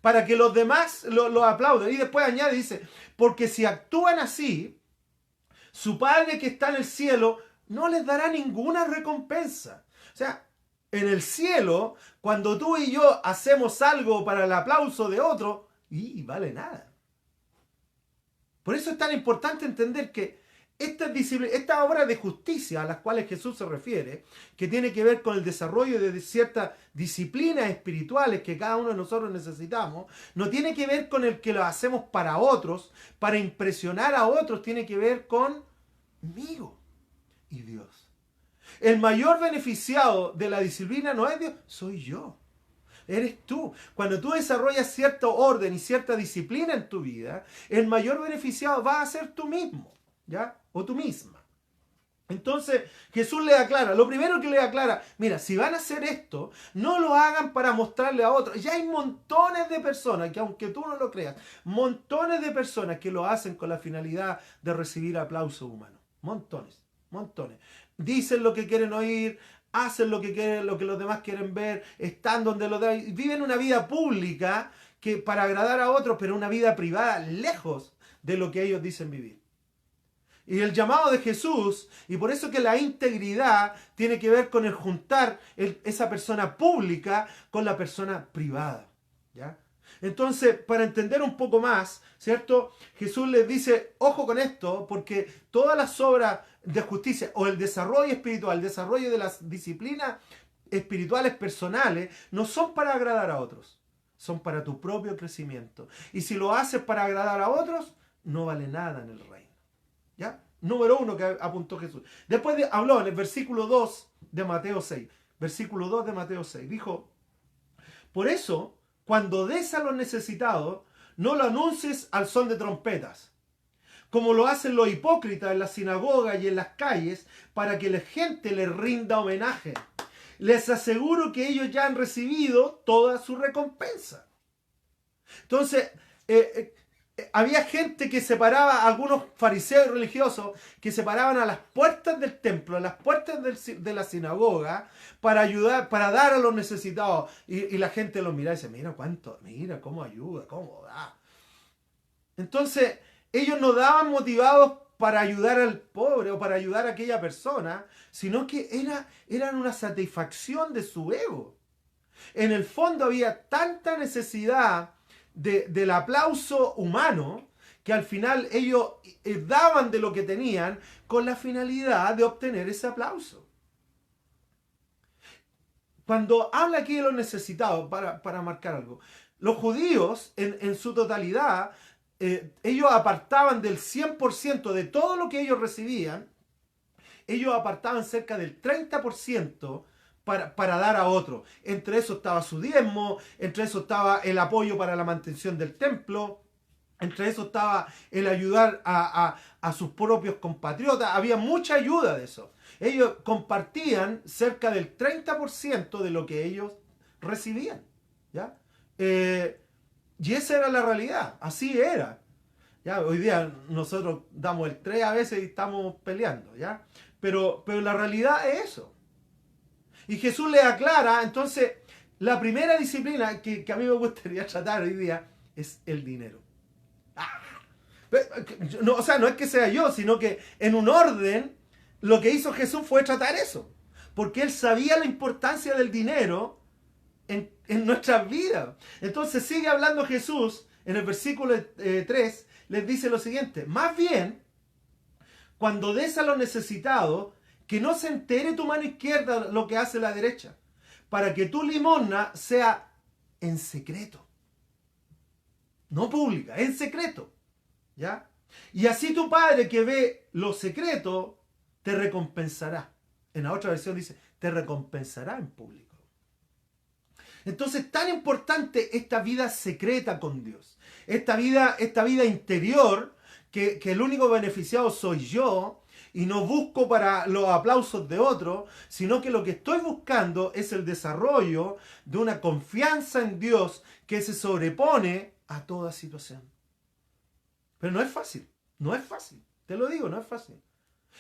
para que los demás lo aplaudan. Y después añade, dice, porque si actúan así, su Padre que está en el cielo no les dará ninguna recompensa. O sea, en el cielo, cuando tú y yo hacemos algo para el aplauso de otro, y vale nada. Por eso es tan importante entender que estas obras de justicia a las cuales Jesús se refiere, que tiene que ver con el desarrollo de ciertas disciplinas espirituales que cada uno de nosotros necesitamos, no tiene que ver con el que lo hacemos para otros, para impresionar a otros, tiene que ver conmigo y Dios. El mayor beneficiado de la disciplina no es Dios, soy yo. Eres tú. Cuando tú desarrollas cierto orden y cierta disciplina en tu vida, el mayor beneficiado va a ser tú mismo, ¿ya? O tú misma. Entonces Jesús le aclara, lo primero que le aclara, mira, si van a hacer esto, no lo hagan para mostrarle a otros. Ya hay montones de personas que, aunque tú no lo creas, montones de personas que lo hacen con la finalidad de recibir aplauso humano. Montones, montones. Dicen lo que quieren oír, hacen lo que quieren, lo que los demás quieren ver, están donde los demás, viven una vida pública que para agradar a otros, pero una vida privada lejos de lo que ellos dicen vivir. Y el llamado de Jesús, y por eso que la integridad tiene que ver con el juntar esa persona pública con la persona privada, ¿ya? Entonces, para entender un poco más, ¿cierto? Jesús les dice, ojo con esto, porque todas las obras de justicia o el desarrollo espiritual, el desarrollo de las disciplinas espirituales personales, no son para agradar a otros, son para tu propio crecimiento. Y si lo haces para agradar a otros, no vale nada en el reino. ¿Ya? Número 1 que apuntó Jesús. Después habló en el versículo 2 de Mateo 6. Versículo 2 de Mateo 6. Dijo, por eso, cuando des a los necesitados, no lo anuncies al son de trompetas, como lo hacen los hipócritas en las sinagogas y en las calles, para que la gente les rinda homenaje. Les aseguro que ellos ya han recibido toda su recompensa. Entonces, había gente que se paraba, algunos fariseos religiosos, que se paraban a las puertas del templo, a las puertas de la sinagoga, para ayudar, para dar a los necesitados. Y la gente los miraba y decía, mira cuánto, mira cómo ayuda, cómo da. Entonces, ellos no daban motivados para ayudar al pobre o para ayudar a aquella persona, sino que eran una satisfacción de su ego. En el fondo había tanta necesidad del aplauso humano que al final ellos daban de lo que tenían con la finalidad de obtener ese aplauso. Cuando habla aquí de los necesitados, para marcar algo, los judíos en su totalidad, ellos apartaban del 100% de todo lo que ellos recibían, ellos apartaban cerca del 30% para dar a otro. Entre eso estaba su diezmo, entre eso estaba el apoyo para la mantención del templo, entre eso estaba el ayudar a sus propios compatriotas. Había mucha ayuda de eso. Ellos compartían cerca del 30% de lo que ellos recibían. ¿Ya? Y esa era la realidad, así era. ¿Ya? Hoy día nosotros damos el 3 a veces y estamos peleando, ¿ya? Pero la realidad es eso. Y Jesús le aclara, entonces, la primera disciplina que a mí me gustaría tratar hoy día es el dinero. No, o sea, no es que sea yo, sino que en un orden, lo que hizo Jesús fue tratar eso. Porque él sabía la importancia del dinero en nuestras vidas. Entonces sigue hablando Jesús, en el versículo 3, les dice lo siguiente: más bien, cuando des a los necesitados, que no se entere tu mano izquierda lo que hace la derecha, para que tu limosna sea en secreto. No pública, en secreto. ¿Ya? Y así tu Padre que ve lo secreto, te recompensará. En la otra versión dice, te recompensará en público. Entonces, tan importante esta vida secreta con Dios. Esta vida interior, que el único beneficiado soy yo, y no busco para los aplausos de otros, sino que lo que estoy buscando es el desarrollo de una confianza en Dios que se sobrepone a toda situación. Pero no es fácil, no es fácil, te lo digo, no es fácil.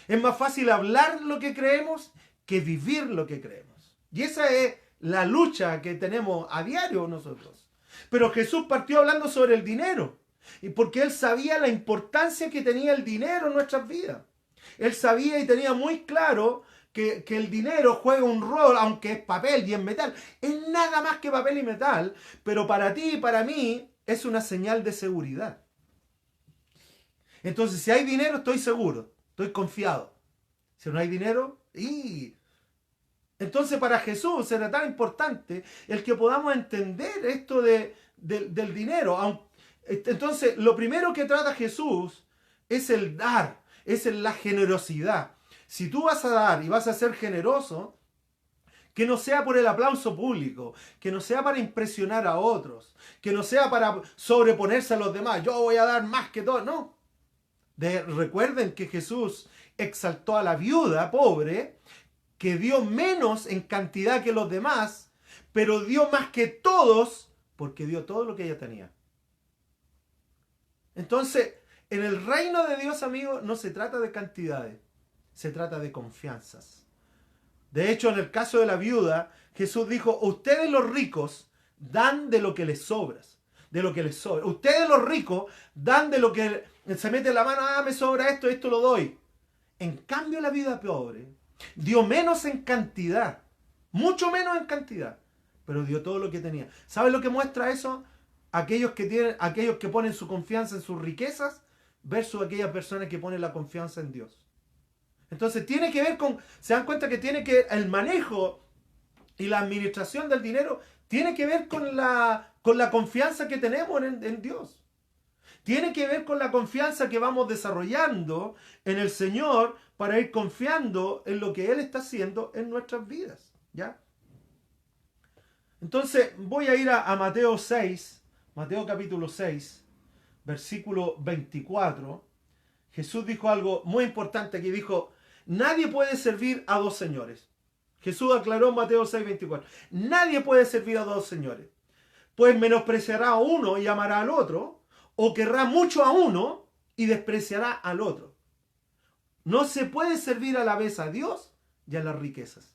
Es más fácil hablar lo que creemos que vivir lo que creemos. Y esa es la lucha que tenemos a diario nosotros. Pero Jesús partió hablando sobre el dinero, y porque él sabía la importancia que tenía el dinero en nuestras vidas. Él sabía y tenía muy claro que el dinero juega un rol, aunque es papel y es metal. Es nada más que papel y metal, pero para ti y para mí es una señal de seguridad. Entonces, si hay dinero, estoy seguro, estoy confiado. Si no hay dinero, entonces para Jesús era tan importante el que podamos entender esto del dinero. Entonces, lo primero que trata Jesús es el dar, es la generosidad. Si tú vas a dar y vas a ser generoso, que no sea por el aplauso público, que no sea para impresionar a otros, que no sea para sobreponerse a los demás. Yo voy a dar más que todo, no. Recuerden que Jesús exaltó a la viuda pobre, que dio menos en cantidad que los demás, pero dio más que todos, porque dio todo lo que ella tenía. Entonces, en el reino de Dios, amigos, no se trata de cantidades, se trata de confianzas. De hecho, en el caso de la viuda, Jesús dijo, ustedes los ricos dan de lo que les sobra. De lo que les sobra. Ustedes los ricos dan de lo que se mete la mano, me sobra esto lo doy. En cambio, la viuda pobre dio menos en cantidad, mucho menos en cantidad, pero dio todo lo que tenía. ¿Sabes lo que muestra eso? Aquellos que ponen su confianza en sus riquezas versus aquellas personas que ponen la confianza en Dios. Entonces tiene que ver se dan cuenta que el manejo y la administración del dinero tiene que ver con la confianza que tenemos en Dios. Tiene que ver con la confianza que vamos desarrollando en el Señor para ir confiando en lo que Él está haciendo en nuestras vidas. ¿Ya? Entonces voy a ir a Mateo 6, Mateo capítulo 6, versículo 24. Jesús dijo algo muy importante que dijo, nadie puede servir a dos señores. Jesús aclaró en Mateo 6, 24. Nadie puede servir a dos señores. Pues menospreciará a uno y amará al otro, o querrá mucho a uno y despreciará al otro. No se puede servir a la vez a Dios y a las riquezas.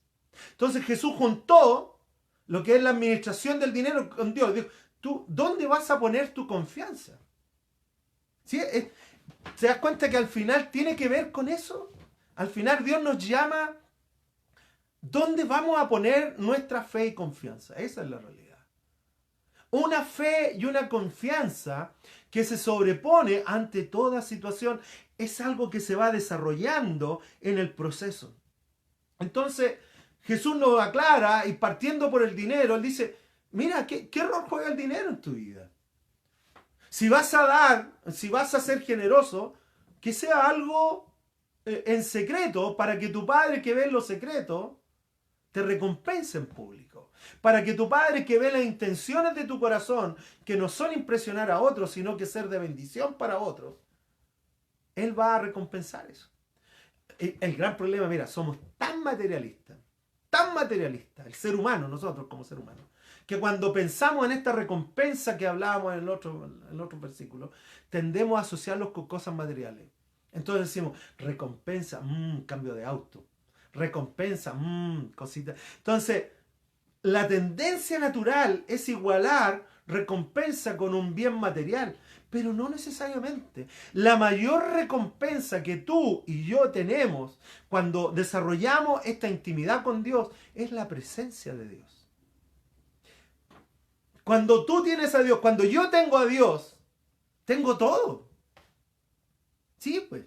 Entonces Jesús juntó lo que es la administración del dinero con Dios. Dijo, ¿tú dónde vas a poner tu confianza? ¿Sí? ¿Te das cuenta que al final tiene que ver con eso? Al final Dios nos llama, ¿dónde vamos a poner nuestra fe y confianza? Esa es la realidad. Una fe y una confianza que se sobrepone ante toda situación es algo que se va desarrollando en el proceso. Entonces Jesús nos aclara, y partiendo por el dinero, Él dice, mira, ¿qué rol juega el dinero en tu vida? Si vas a dar, si vas a ser generoso, que sea algo en secreto, para que tu Padre que ve en lo secreto te recompense en público. Para que tu Padre que ve las intenciones de tu corazón, que no son impresionar a otros, sino que ser de bendición para otros, Él va a recompensar eso. El gran problema, mira, somos tan materialistas, el ser humano, nosotros como ser humano, que cuando pensamos en esta recompensa que hablábamos en el otro versículo, tendemos a asociarlos con cosas materiales. Entonces decimos, recompensa, cambio de auto. Recompensa, cosita. Entonces, la tendencia natural es igualar recompensa con un bien material, pero no necesariamente. La mayor recompensa que tú y yo tenemos cuando desarrollamos esta intimidad con Dios es la presencia de Dios. Cuando tú tienes a Dios, cuando yo tengo a Dios, tengo todo. Sí, pues.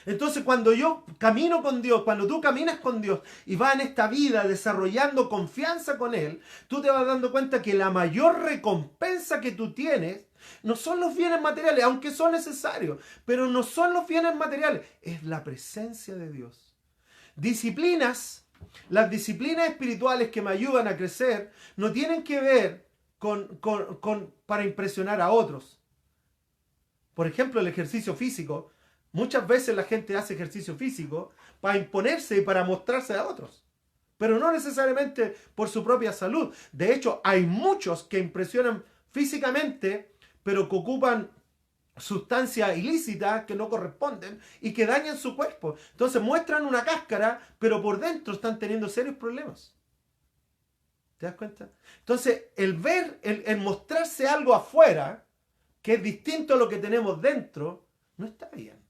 Entonces cuando yo camino con Dios, cuando tú caminas con Dios y vas en esta vida desarrollando confianza con Él, tú te vas dando cuenta que la mayor recompensa que tú tienes no son los bienes materiales, aunque son necesarios, pero no son los bienes materiales, es la presencia de Dios. Disciplinas, las disciplinas espirituales que me ayudan a crecer, no tienen que ver para impresionar a otros. Por ejemplo, el ejercicio físico. Muchas veces la gente hace ejercicio físico para imponerse y para mostrarse a otros, pero no necesariamente por su propia salud. De hecho, hay muchos que impresionan físicamente, pero que ocupan sustancias ilícitas que no corresponden y que dañan su cuerpo. Entonces muestran una cáscara, pero por dentro están teniendo serios problemas. ¿Te das cuenta? Entonces, el mostrarse algo afuera, que es distinto a lo que tenemos dentro, no está bien.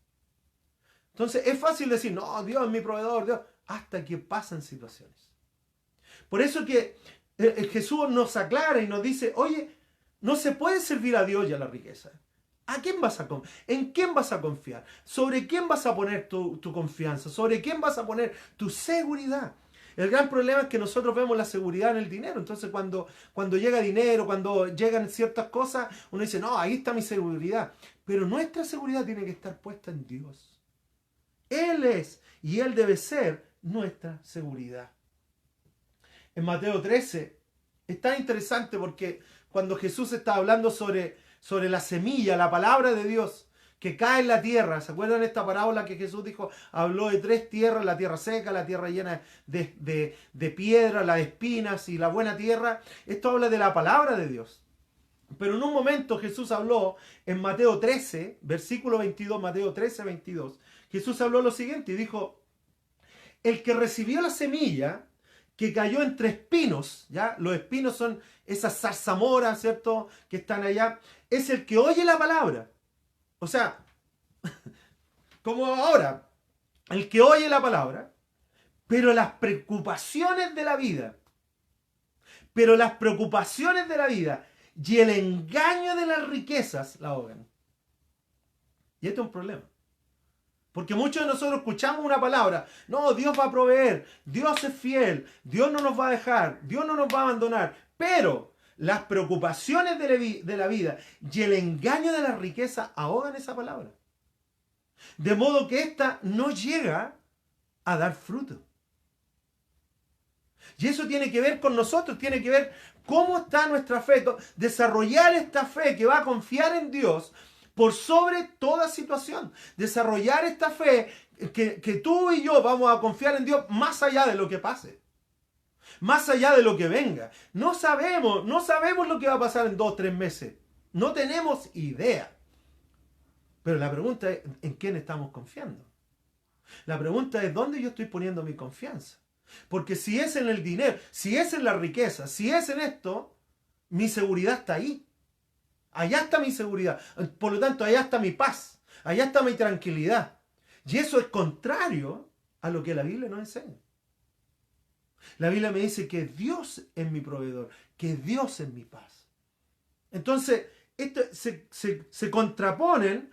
Entonces es fácil decir, no, Dios es mi proveedor, Dios, hasta que pasan situaciones. Por eso que Jesús nos aclara y nos dice, oye, no se puede servir a Dios y a la riqueza. ¿A quién vas a confiar? ¿En quién vas a confiar? ¿Sobre quién vas a poner tu confianza? ¿Sobre quién vas a poner tu seguridad? El gran problema es que nosotros vemos la seguridad en el dinero. Entonces cuando llega dinero, cuando llegan ciertas cosas, uno dice, no, ahí está mi seguridad. Pero nuestra seguridad tiene que estar puesta en Dios. Él es y Él debe ser nuestra seguridad. En Mateo 13 es tan interesante porque cuando Jesús está hablando sobre la semilla, la palabra de Dios que cae en la tierra, ¿se acuerdan de esta parábola que Jesús dijo? Habló de 3 tierras, la tierra seca, la tierra llena de piedra, las espinas y la buena tierra. Esto habla de la palabra de Dios. Pero en un momento Jesús habló en Mateo 13, versículo 22, Mateo 13, 22. Jesús habló lo siguiente y dijo, el que recibió la semilla que cayó entre espinos, ¿ya? Los espinos son esas zarzamoras, ¿cierto? Que están allá. Es el que oye la palabra. O sea, como ahora, el que oye la palabra, pero las preocupaciones de la vida, y el engaño de las riquezas la ahogan. Y esto es un problema. Porque muchos de nosotros escuchamos una palabra, no, Dios va a proveer, Dios es fiel, Dios no nos va a dejar, Dios no nos va a abandonar, pero las preocupaciones de la vida y el engaño de la riqueza ahogan esa palabra. De modo que ésta no llega a dar fruto. Y eso tiene que ver con nosotros, tiene que ver cómo está nuestra fe, desarrollar esta fe que va a confiar en Dios por sobre toda situación. Desarrollar esta fe que tú y yo vamos a confiar en Dios más allá de lo que pase. Más allá de lo que venga. No sabemos lo que va a pasar en 2 o 3 meses. No tenemos idea. Pero la pregunta es, ¿en quién estamos confiando? La pregunta es, ¿dónde yo estoy poniendo mi confianza? Porque si es en el dinero, si es en la riqueza, si es en esto, mi seguridad está ahí. Allá está mi seguridad. Por lo tanto, allá está mi paz. Allá está mi tranquilidad. Y eso es contrario a lo que la Biblia nos enseña. La Biblia me dice que Dios es mi proveedor, que Dios es mi paz. Entonces, esto se contraponen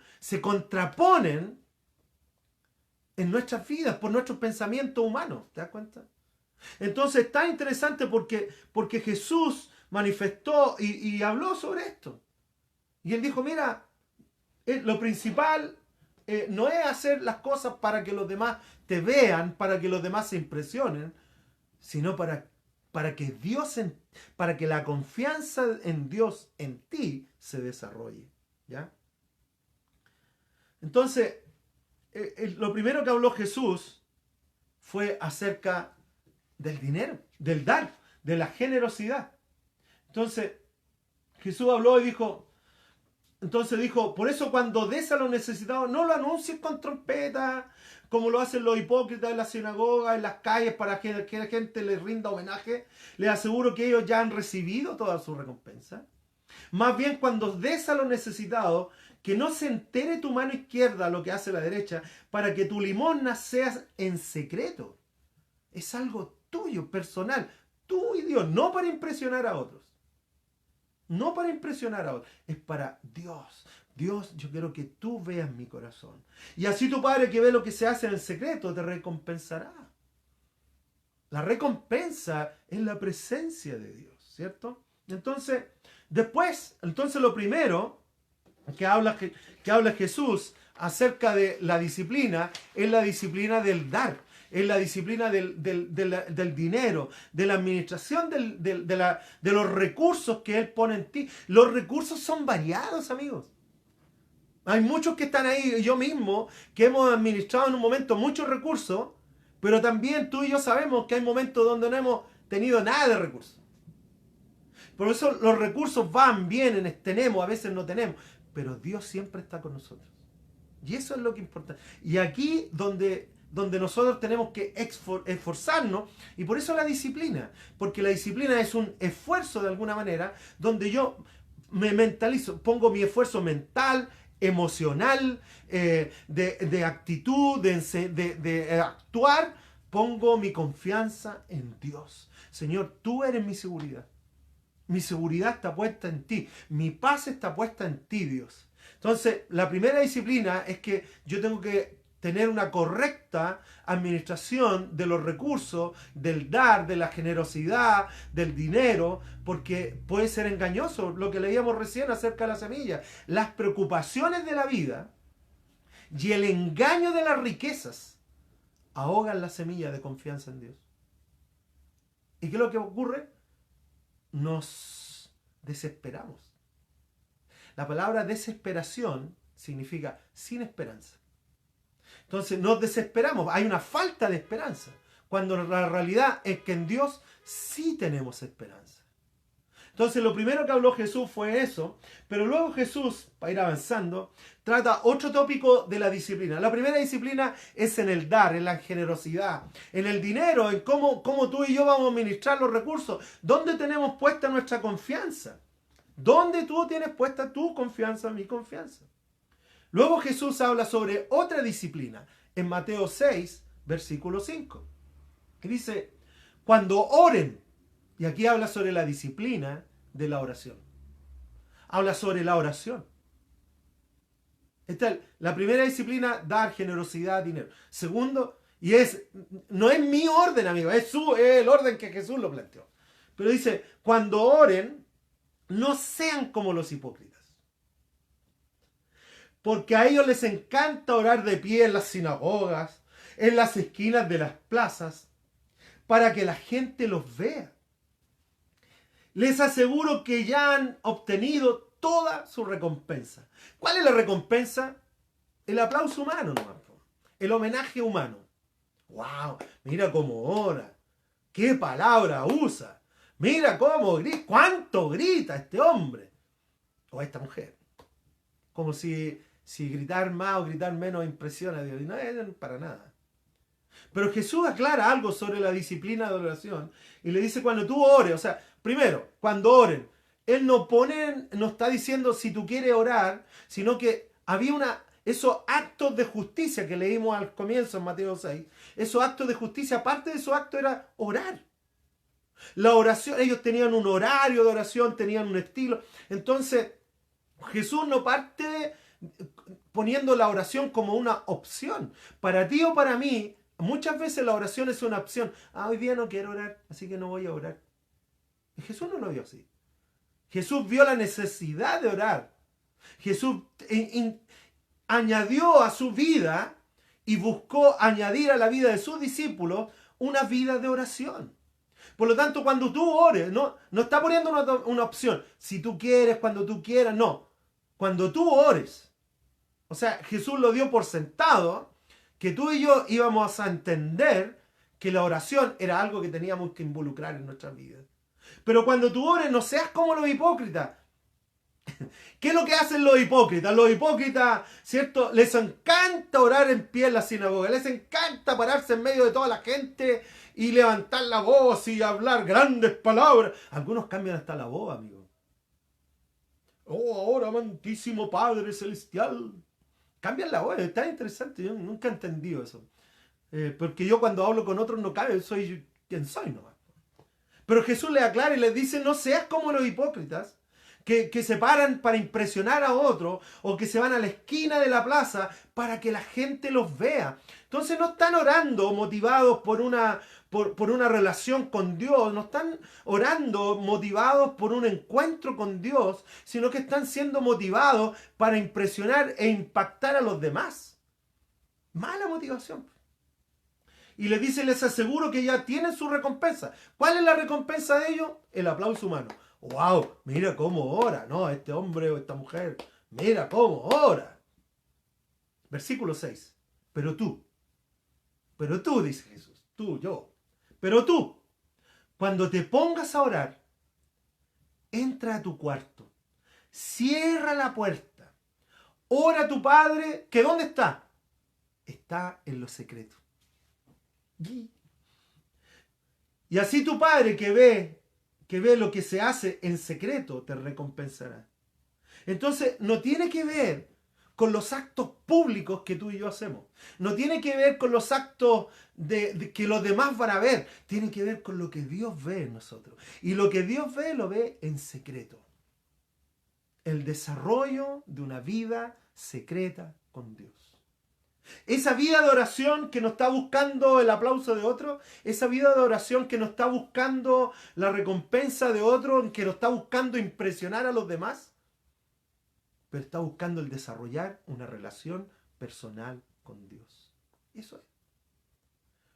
en nuestras vidas por nuestros pensamientos humanos. ¿Te das cuenta? Entonces, está interesante porque Jesús manifestó y habló sobre esto. Y él dijo, mira, lo principal no es hacer las cosas para que los demás te vean, para que los demás se impresionen, sino para que para que la confianza en Dios en ti se desarrolle. ¿Ya? Entonces, lo primero que habló Jesús fue acerca del dinero, del dar, de la generosidad. Entonces, Jesús habló y dijo, por eso cuando des a los necesitados, no lo anuncies con trompeta, como lo hacen los hipócritas en las sinagogas, en las calles, para que la gente les rinda homenaje. Les aseguro que ellos ya han recibido toda su recompensa. Más bien, cuando des a los necesitados, que no se entere tu mano izquierda lo que hace la derecha, para que tu limosna sea en secreto. Es algo tuyo, personal, tú y Dios, no para impresionar a otros. No para impresionar a otros, es para Dios. Dios, yo quiero que tú veas mi corazón. Y así tu Padre que ve lo que se hace en el secreto te recompensará. La recompensa es la presencia de Dios, ¿cierto? Entonces, lo primero que habla Jesús acerca de la disciplina es la disciplina del dar. Es la disciplina del dinero, de la administración de los recursos que Él pone en ti. Los recursos son variados, amigos. Hay muchos que están ahí, yo mismo, que hemos administrado en un momento muchos recursos, pero también tú y yo sabemos que hay momentos donde no hemos tenido nada de recursos. Por eso los recursos van, vienen, tenemos, a veces no tenemos, pero Dios siempre está con nosotros. Y eso es lo que importa. Y aquí donde nosotros tenemos que esforzarnos, y por eso la disciplina, porque la disciplina es un esfuerzo de alguna manera, donde yo me mentalizo, pongo mi esfuerzo mental, emocional, de actitud, de actuar, pongo mi confianza en Dios. Señor, tú eres mi seguridad. Mi seguridad está puesta en ti. Mi paz está puesta en ti, Dios. Entonces, la primera disciplina es que yo tengo que tener una correcta administración de los recursos, del dar, de la generosidad, del dinero, porque puede ser engañoso lo que leíamos recién acerca de la semilla. Las preocupaciones de la vida y el engaño de las riquezas ahogan la semilla de confianza en Dios. ¿Y qué es lo que ocurre? Nos desesperamos. La palabra desesperación significa sin esperanza. Entonces nos desesperamos, hay una falta de esperanza, cuando la realidad es que en Dios sí tenemos esperanza. Entonces lo primero que habló Jesús fue eso, pero luego Jesús, para ir avanzando, trata otro tópico de la disciplina. La primera disciplina es en el dar, en la generosidad, en el dinero, en cómo tú y yo vamos a administrar los recursos, dónde tenemos puesta nuestra confianza, dónde tú tienes puesta tu confianza, mi confianza. Luego Jesús habla sobre otra disciplina en Mateo 6, versículo 5. Que dice, cuando oren, y aquí habla sobre la disciplina de la oración. Habla sobre la oración. La primera disciplina, dar, generosidad, dinero. Segundo, no es mi orden, amigo, es el orden que Jesús lo planteó. Pero dice, cuando oren, no sean como los hipócritas. Porque a ellos les encanta orar de pie en las sinagogas, en las esquinas de las plazas, para que la gente los vea. Les aseguro que ya han obtenido toda su recompensa. ¿Cuál es la recompensa? El aplauso humano, ¿no? El homenaje humano. ¡Wow! Mira cómo ora. ¿Qué palabra usa? Mira cómo grita. ¿Cuánto grita este hombre? O esta mujer. Como si si gritar más o gritar menos impresiona a Dios. Y no es para nada. Pero Jesús aclara algo sobre la disciplina de oración y le dice cuando tú ores, o sea, primero, cuando oren, Él no está diciendo si tú quieres orar, sino que había esos actos de justicia que leímos al comienzo en Mateo 6, esos actos de justicia, parte de esos actos era orar. La oración, ellos tenían un horario de oración, tenían un estilo. Entonces, Jesús no parte poniendo la oración como una opción. Para ti o para mí, muchas veces la oración es una opción. Hoy día no quiero orar, así que no voy a orar. Y Jesús no lo vio así. Jesús vio la necesidad de orar. Jesús añadió a su vida y buscó añadir a la vida de sus discípulos una vida de oración. Por lo tanto, cuando tú ores, no está poniendo una opción. Si tú quieres, cuando tú quieras, no. Cuando tú ores. O sea, Jesús lo dio por sentado que tú y yo íbamos a entender que la oración era algo que teníamos que involucrar en nuestras vidas. Pero cuando tú ores, no seas como los hipócritas. ¿Qué es lo que hacen los hipócritas? Los hipócritas, ¿cierto? Les encanta orar en pie en la sinagoga. Les encanta pararse en medio de toda la gente y levantar la voz y hablar grandes palabras. Algunos cambian hasta la voz, amigo. Oh, ahora, amantísimo Padre Celestial. Cambian la voz, está interesante. Yo nunca he entendido eso. Porque yo cuando hablo con otros no cambio, soy quien soy nomás. Pero Jesús les aclara y les dice, no seas como los hipócritas, que se paran para impresionar a otro, o que se van a la esquina de la plaza para que la gente los vea. Entonces no están orando motivados por una relación con Dios, no están orando motivados por un encuentro con Dios, sino que están siendo motivados para impresionar e impactar a los demás. Mala motivación. Y les dice, les aseguro que ya tienen su recompensa. ¿Cuál es la recompensa de ellos? El aplauso humano. ¡Wow! Mira cómo ora, ¿no? Este hombre o esta mujer, mira cómo ora. Versículo 6. Pero tú, dice Jesús, tú, yo. Pero tú, cuando te pongas a orar, entra a tu cuarto, cierra la puerta, ora a tu Padre, que ¿dónde está? Está en lo secreto. Y así tu Padre que ve lo que se hace en secreto te recompensará. Entonces no tiene que ver con los actos públicos que tú y yo hacemos. No tiene que ver con los actos de que los demás van a ver. Tiene que ver con lo que Dios ve en nosotros. Y lo que Dios ve, lo ve en secreto. El desarrollo de una vida secreta con Dios. Esa vida de oración que no está buscando el aplauso de otro, esa vida de oración que no está buscando la recompensa de otro, que no está buscando impresionar a los demás, pero está buscando el desarrollar una relación personal con Dios. Eso es.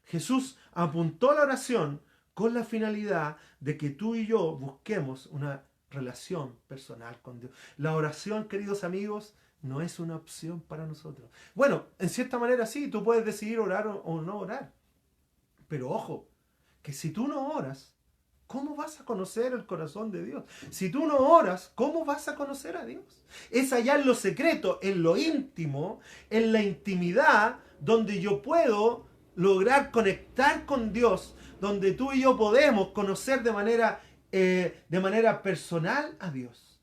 Jesús apuntó a la oración con la finalidad de que tú y yo busquemos una relación personal con Dios. La oración, queridos amigos, no es una opción para nosotros. Bueno, en cierta manera sí, tú puedes decidir orar o no orar. Pero ojo, que si tú no oras, ¿cómo vas a conocer el corazón de Dios? Si tú no oras, ¿cómo vas a conocer a Dios? Es allá en lo secreto, en lo íntimo, en la intimidad, donde yo puedo lograr conectar con Dios, donde tú y yo podemos conocer de manera personal a Dios.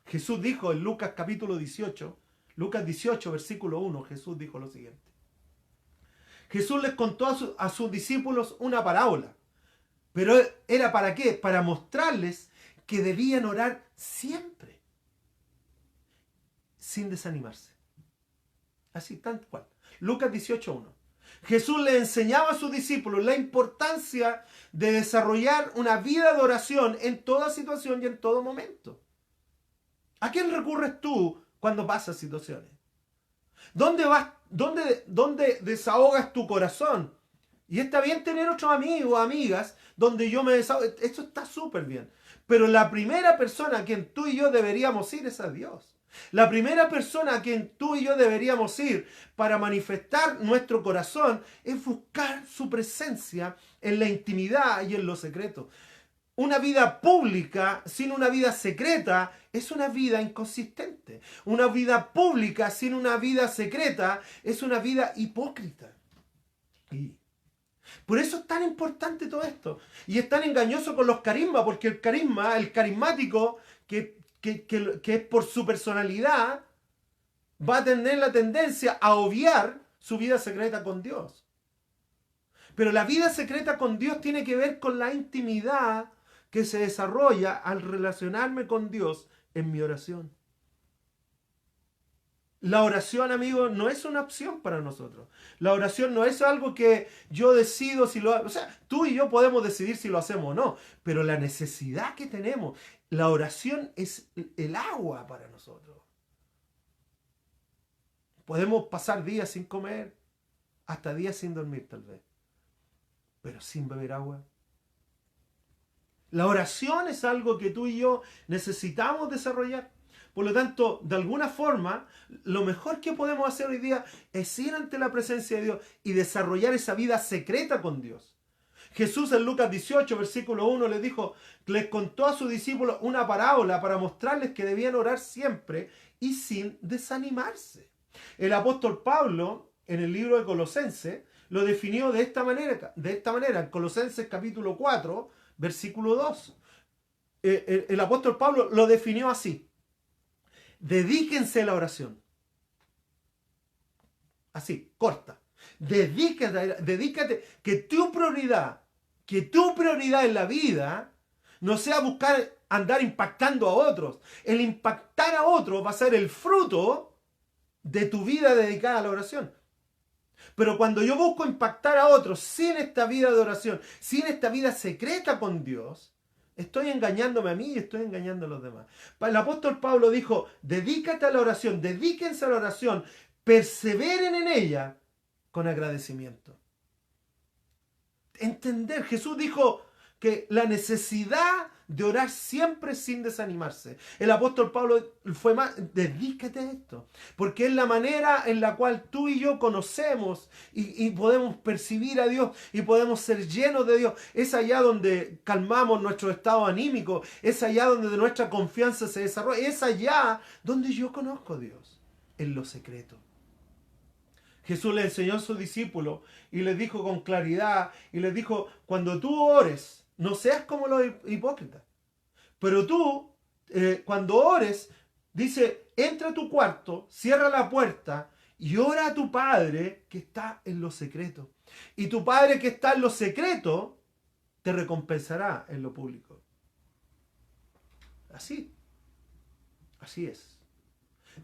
Jesús dijo en Lucas capítulo 18, Lucas 18, versículo 1, Jesús dijo lo siguiente. Jesús les contó a sus discípulos una parábola. Pero ¿era para qué? Para mostrarles que debían orar siempre, sin desanimarse. Así, tal cual. Lucas 18:1. Jesús le enseñaba a sus discípulos la importancia de desarrollar una vida de oración en toda situación y en todo momento. ¿A quién recurres tú cuando pasas situaciones? ¿Dónde vas? ¿Dónde desahogas tu corazón? Y está bien tener otros amigos o amigas donde yo me desahogo. Esto está súper bien. Pero la primera persona a quien tú y yo deberíamos ir es a Dios. La primera persona a quien tú y yo deberíamos ir para manifestar nuestro corazón es buscar su presencia en la intimidad y en lo secreto. Una vida pública sin una vida secreta es una vida inconsistente. Una vida pública sin una vida secreta es una vida hipócrita. Y por eso es tan importante todo esto. Y es tan engañoso con los carismas, porque el carismático, que es por su personalidad, va a tener la tendencia a obviar su vida secreta con Dios. Pero la vida secreta con Dios tiene que ver con la intimidad que se desarrolla al relacionarme con Dios en mi oración. La oración, amigos, no es una opción para nosotros. La oración no es algo que yo decido si lo hago. O sea, tú y yo podemos decidir si lo hacemos o no. Pero la necesidad que tenemos, la oración es el agua para nosotros. Podemos pasar días sin comer, hasta días sin dormir tal vez. Pero sin beber agua. La oración es algo que tú y yo necesitamos desarrollar. Por lo tanto, de alguna forma, lo mejor que podemos hacer hoy día es ir ante la presencia de Dios y desarrollar esa vida secreta con Dios. Jesús en Lucas 18, versículo 1, les contó a sus discípulos una parábola para mostrarles que debían orar siempre y sin desanimarse. El apóstol Pablo, en el libro de Colosenses, lo definió de esta manera, en Colosenses capítulo 4, versículo 2. El apóstol Pablo lo definió así: dedíquense a la oración. Así, corta. Dedícate, que tu prioridad en la vida no sea buscar andar impactando a otros. El impactar a otros va a ser el fruto de tu vida dedicada a la oración. Pero cuando yo busco impactar a otros sin esta vida de oración, sin esta vida secreta con Dios, estoy engañándome a mí y estoy engañando a los demás. El apóstol Pablo dijo: dedícate a la oración, dedíquense a la oración, perseveren en ella con agradecimiento. Entender, Jesús dijo que la necesidad de orar siempre sin desanimarse. El apóstol Pablo fue más: dedícate a esto, porque es la manera en la cual tú y yo conocemos y podemos percibir a Dios y podemos ser llenos de Dios. Es allá donde calmamos nuestro estado anímico, es allá donde nuestra confianza se desarrolla, es allá donde yo conozco a Dios, en lo secreto. Jesús le enseñó a sus discípulos y les dijo con claridad, y les dijo: cuando tú ores, no seas como los hipócritas, pero tú, cuando ores, dice, entra a tu cuarto, cierra la puerta y ora a tu Padre que está en lo secreto. Y tu Padre que está en lo secreto te recompensará en lo público. Así es.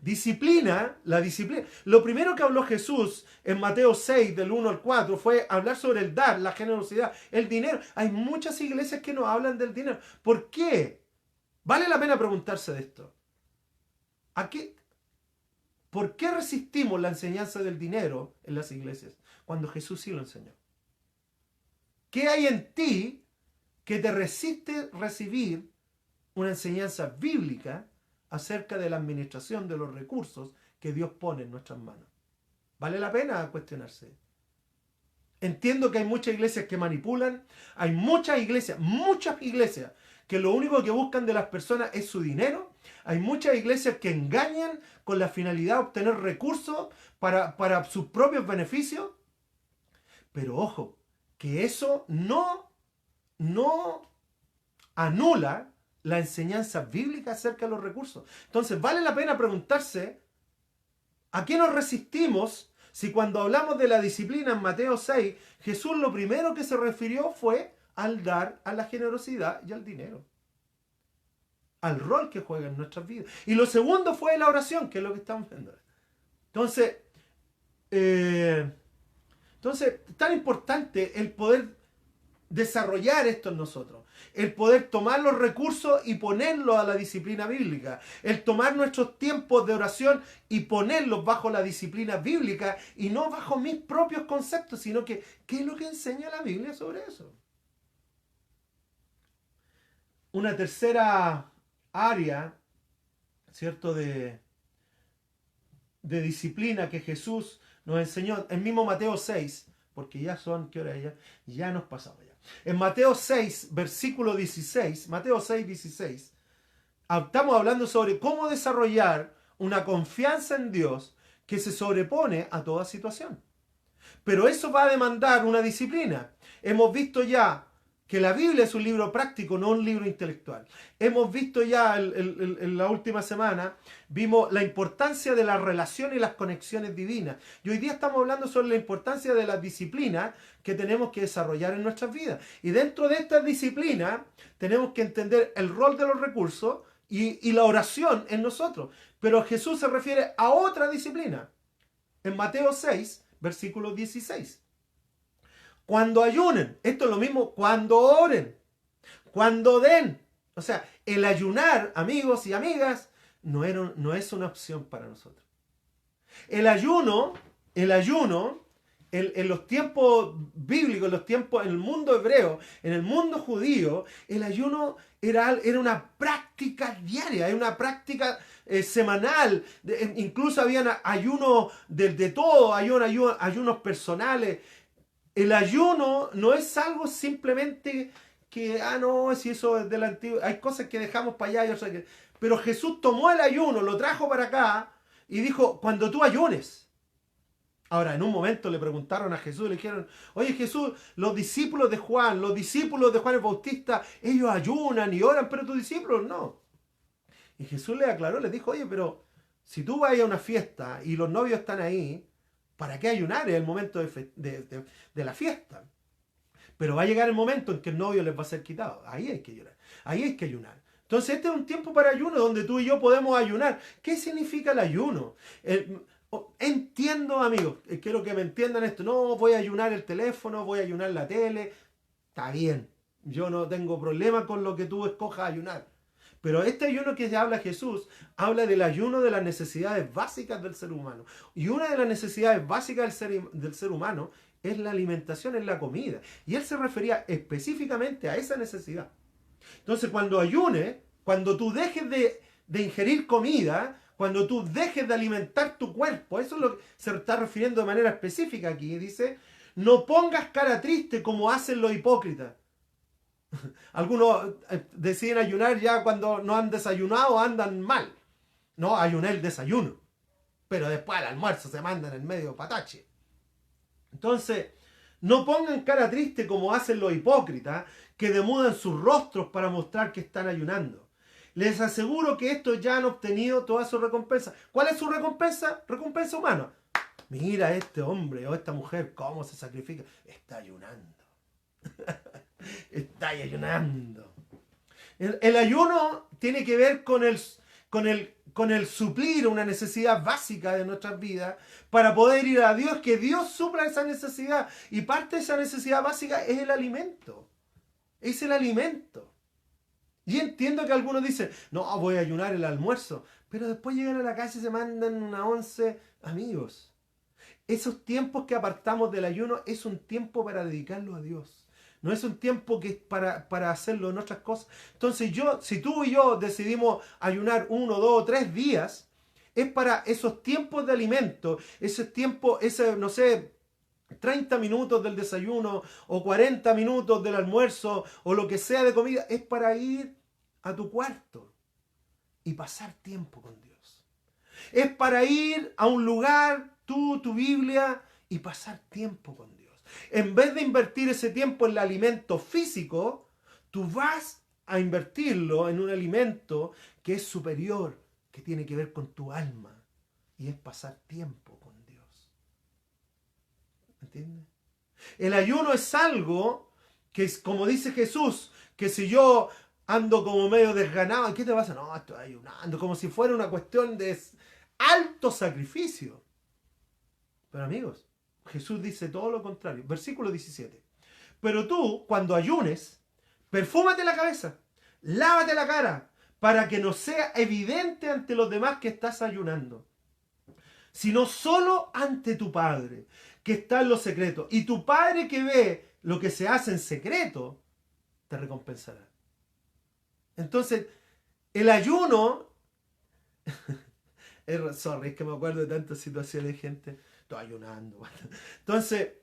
Disciplina, la disciplina. Lo primero que habló Jesús en Mateo 6, del 1 al 4, fue hablar sobre el dar, la generosidad, el dinero. Hay muchas iglesias que no hablan del dinero. ¿Por qué? Vale la pena preguntarse de esto. ¿Por qué resistimos la enseñanza del dinero en las iglesias cuando Jesús sí lo enseñó? ¿Qué hay en ti que te resiste recibir una enseñanza bíblica acerca de la administración de los recursos que Dios pone en nuestras manos? Vale la pena cuestionarse. Entiendo que hay muchas iglesias que manipulan, hay muchas iglesias que lo único que buscan de las personas es su dinero. Hay muchas iglesias que engañan con la finalidad de obtener recursos para sus propios beneficios. Pero ojo, que eso no anula la enseñanza bíblica acerca de los recursos. Entonces, vale la pena preguntarse: ¿a qué nos resistimos si cuando hablamos de la disciplina en Mateo 6, Jesús lo primero que se refirió fue al dar, a la generosidad y al dinero? Al rol que juega en nuestras vidas. Y lo segundo fue la oración, que es lo que estamos viendo. Entonces, tan importante el poder desarrollar esto en nosotros, el poder tomar los recursos y ponerlos a la disciplina bíblica, el tomar nuestros tiempos de oración y ponerlos bajo la disciplina bíblica y no bajo mis propios conceptos, sino que ¿qué es lo que enseña la Biblia sobre eso? Una tercera área, ¿cierto?, de disciplina que Jesús nos enseñó, el mismo Mateo 6, porque ya son, ¿qué hora es ya? Ya nos pasamos ya. En Mateo 6, versículo 16, Mateo 6, 16, estamos hablando sobre cómo desarrollar una confianza en Dios que se sobrepone a toda situación. Pero eso va a demandar una disciplina. Hemos visto ya que la Biblia es un libro práctico, no un libro intelectual. Hemos visto ya en la última semana, vimos la importancia de la relación y las conexiones divinas. Y hoy día estamos hablando sobre la importancia de la disciplina que tenemos que desarrollar en nuestras vidas. Y dentro de esta disciplina tenemos que entender el rol de los recursos y la oración en nosotros. Pero Jesús se refiere a otra disciplina. En Mateo 6, versículo 16. Cuando ayunen, esto es lo mismo, cuando oren, cuando den. O sea, el ayunar, amigos y amigas, no es una opción para nosotros. El ayuno, en los tiempos bíblicos, en el mundo hebreo, en el mundo judío, el ayuno era una práctica diaria, era una práctica semanal. Incluso habían ayunos de todo, ayunos personales. El ayuno no es algo simplemente que, no, si eso es del antiguo, hay cosas que dejamos para allá y otras que... Pero Jesús tomó el ayuno, lo trajo para acá y dijo, cuando tú ayunes. Ahora, en un momento le preguntaron a Jesús, le dijeron, oye Jesús, los discípulos de Juan el Bautista, ellos ayunan y oran, pero tus discípulos no. Y Jesús le aclaró, les dijo, oye, pero si tú vas a una fiesta y los novios están ahí, ¿para qué ayunar? Es el momento de la fiesta. Pero va a llegar el momento en que el novio les va a ser quitado. Ahí hay que llorar. Ahí hay que ayunar. Entonces este es un tiempo para ayuno donde tú y yo podemos ayunar. ¿Qué significa el ayuno? Entiendo, amigos, quiero que me entiendan esto. No, voy a ayunar el teléfono, voy a ayunar la tele. Está bien. Yo no tengo problema con lo que tú escojas ayunar. Pero este ayuno que habla Jesús, habla del ayuno de las necesidades básicas del ser humano. Y una de las necesidades básicas del ser humano es la alimentación, es la comida. Y él se refería específicamente a esa necesidad. Entonces, cuando ayunes, cuando tú dejes de ingerir comida, cuando tú dejes de alimentar tu cuerpo, eso es lo que se está refiriendo de manera específica aquí. Dice, no pongas cara triste como hacen los hipócritas. Algunos deciden ayunar ya cuando no han desayunado, andan mal. No, ayuné el desayuno. Pero después al almuerzo se mandan en medio patache. Entonces, no pongan cara triste como hacen los hipócritas, que demudan sus rostros para mostrar que están ayunando. Les aseguro que estos ya han obtenido toda su recompensa. ¿Cuál es su recompensa? Recompensa humana. Mira este hombre o esta mujer cómo se sacrifica. Está ayunando. Está ayunando. El ayuno tiene que ver con el suplir una necesidad básica de nuestras vidas para poder ir a Dios, que Dios supla esa necesidad. Y parte de esa necesidad básica es el alimento. Es el alimento. Y entiendo que algunos dicen, no, voy a ayunar el almuerzo. Pero después llegan a la casa y se mandan una once. Amigos, esos tiempos que apartamos del ayuno es un tiempo para dedicarlo a Dios. No es un tiempo que es para hacerlo en otras cosas. Entonces si tú y yo decidimos ayunar 1, 2, 3 días, es para esos tiempos de alimento, ese tiempo, no sé, 30 minutos del desayuno o 40 minutos del almuerzo o lo que sea de comida, es para ir a tu cuarto y pasar tiempo con Dios. Es para ir a un lugar, tu Biblia, y pasar tiempo con Dios. En vez de invertir ese tiempo en el alimento físico, tú vas a invertirlo en un alimento que es superior, que tiene que ver con tu alma, y es pasar tiempo con Dios. ¿Entiendes? El ayuno es algo que es, como dice Jesús, que si yo ando como medio desganado, ¿qué te pasa? No, estoy ayunando, como si fuera una cuestión de alto sacrificio. Pero amigos, Jesús dice todo lo contrario. Versículo 17. Pero tú, cuando ayunes, perfúmate la cabeza, lávate la cara, para que no sea evidente ante los demás que estás ayunando, sino solo ante tu Padre, que está en lo secreto. Y tu Padre que ve lo que se hace en secreto, te recompensará. Entonces, el ayuno... es que me acuerdo de tantas situaciones de gente, estoy ayunando. Entonces,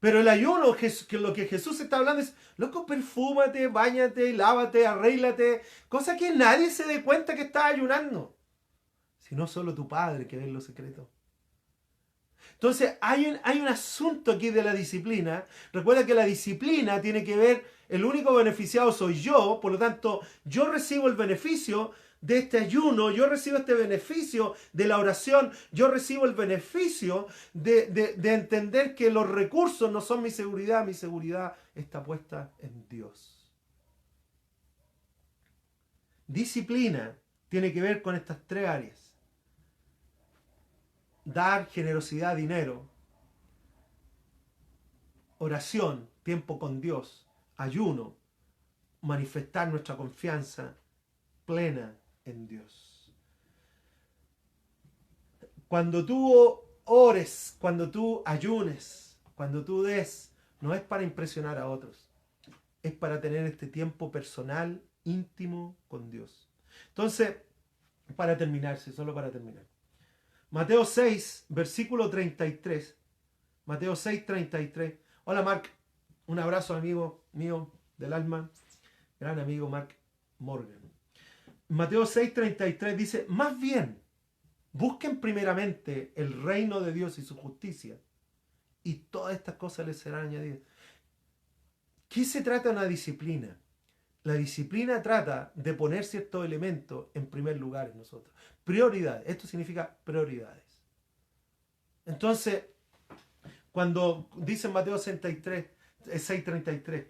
Pero el ayuno, que lo que Jesús está hablando es, loco, perfúmate, báñate, lávate, arréglate, cosa que nadie se dé cuenta que estás ayunando, sino solo tu Padre que ve en lo secreto. Entonces hay un asunto aquí de la disciplina. Recuerda que la disciplina tiene que ver, el único beneficiado soy yo, por lo tanto yo recibo el beneficio de este ayuno, yo recibo este beneficio de la oración, yo recibo el beneficio de entender que los recursos no son mi seguridad está puesta en Dios. Disciplina tiene que ver con estas tres áreas. Dar, generosidad, dinero, oración, tiempo con Dios, ayuno, manifestar nuestra confianza plena en Dios. Cuando tú ores, cuando tú ayunes, cuando tú des, no es para impresionar a otros, es para tener este tiempo personal, íntimo con Dios. Entonces, para terminar, solo para terminar. Mateo 6, versículo 33. Mateo 6, 33. Hola Mark, un abrazo amigo mío del alma, gran amigo Mark Morgan. Mateo 6, 33 dice, más bien, busquen primeramente el reino de Dios y su justicia, y todas estas cosas les serán añadidas. ¿Qué se trata de una disciplina? La disciplina trata de poner ciertos elementos en primer lugar en nosotros. Prioridades. Esto significa prioridades. Entonces, cuando dice en Mateo 6:33,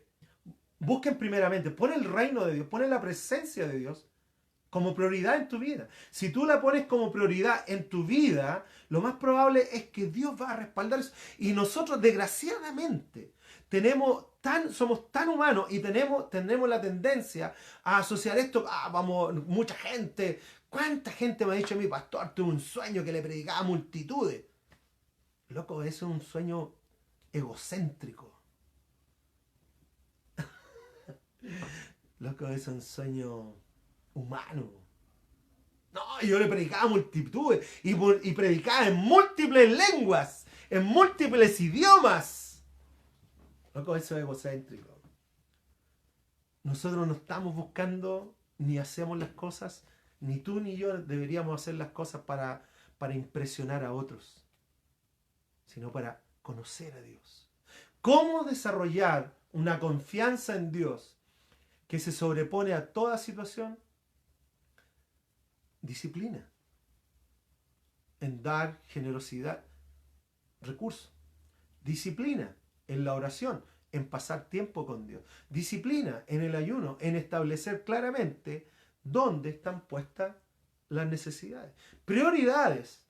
busquen primeramente, pon el reino de Dios, pon la presencia de Dios como prioridad en tu vida. Si tú la pones como prioridad en tu vida, lo más probable es que Dios va a respaldar eso. Y nosotros, desgraciadamente, somos tan humanos y tenemos la tendencia a asociar esto, vamos, mucha gente. ¿Cuánta gente me ha dicho a mí, pastor, tuve un sueño que le predicaba a multitudes? Loco, eso es un sueño egocéntrico. Loco, eso es un sueño humano. No, yo le predicaba a multitudes y predicaba en múltiples lenguas, en múltiples idiomas. Loco, eso es egocéntrico. Nosotros no estamos buscando ni hacemos las cosas, ni tú ni yo deberíamos hacer las cosas para impresionar a otros, sino para conocer a Dios. ¿Cómo desarrollar una confianza en Dios que se sobrepone a toda situación? Disciplina. En dar generosidad, recursos. Disciplina en la oración, en pasar tiempo con Dios. Disciplina en el ayuno, en establecer claramente dónde están puestas las necesidades. Prioridades.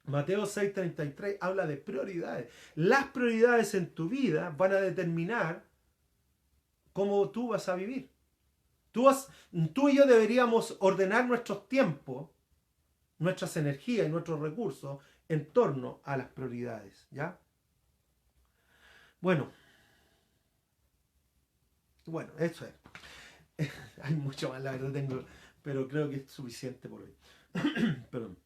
Mateo 6:33 habla de prioridades. Las prioridades en tu vida van a determinar cómo tú vas a vivir. Tú y yo deberíamos ordenar nuestros tiempos, nuestras energías y nuestros recursos en torno a las prioridades, ¿ya? Bueno, eso es. Hay mucho más, la verdad pero creo que es suficiente por hoy. Perdón.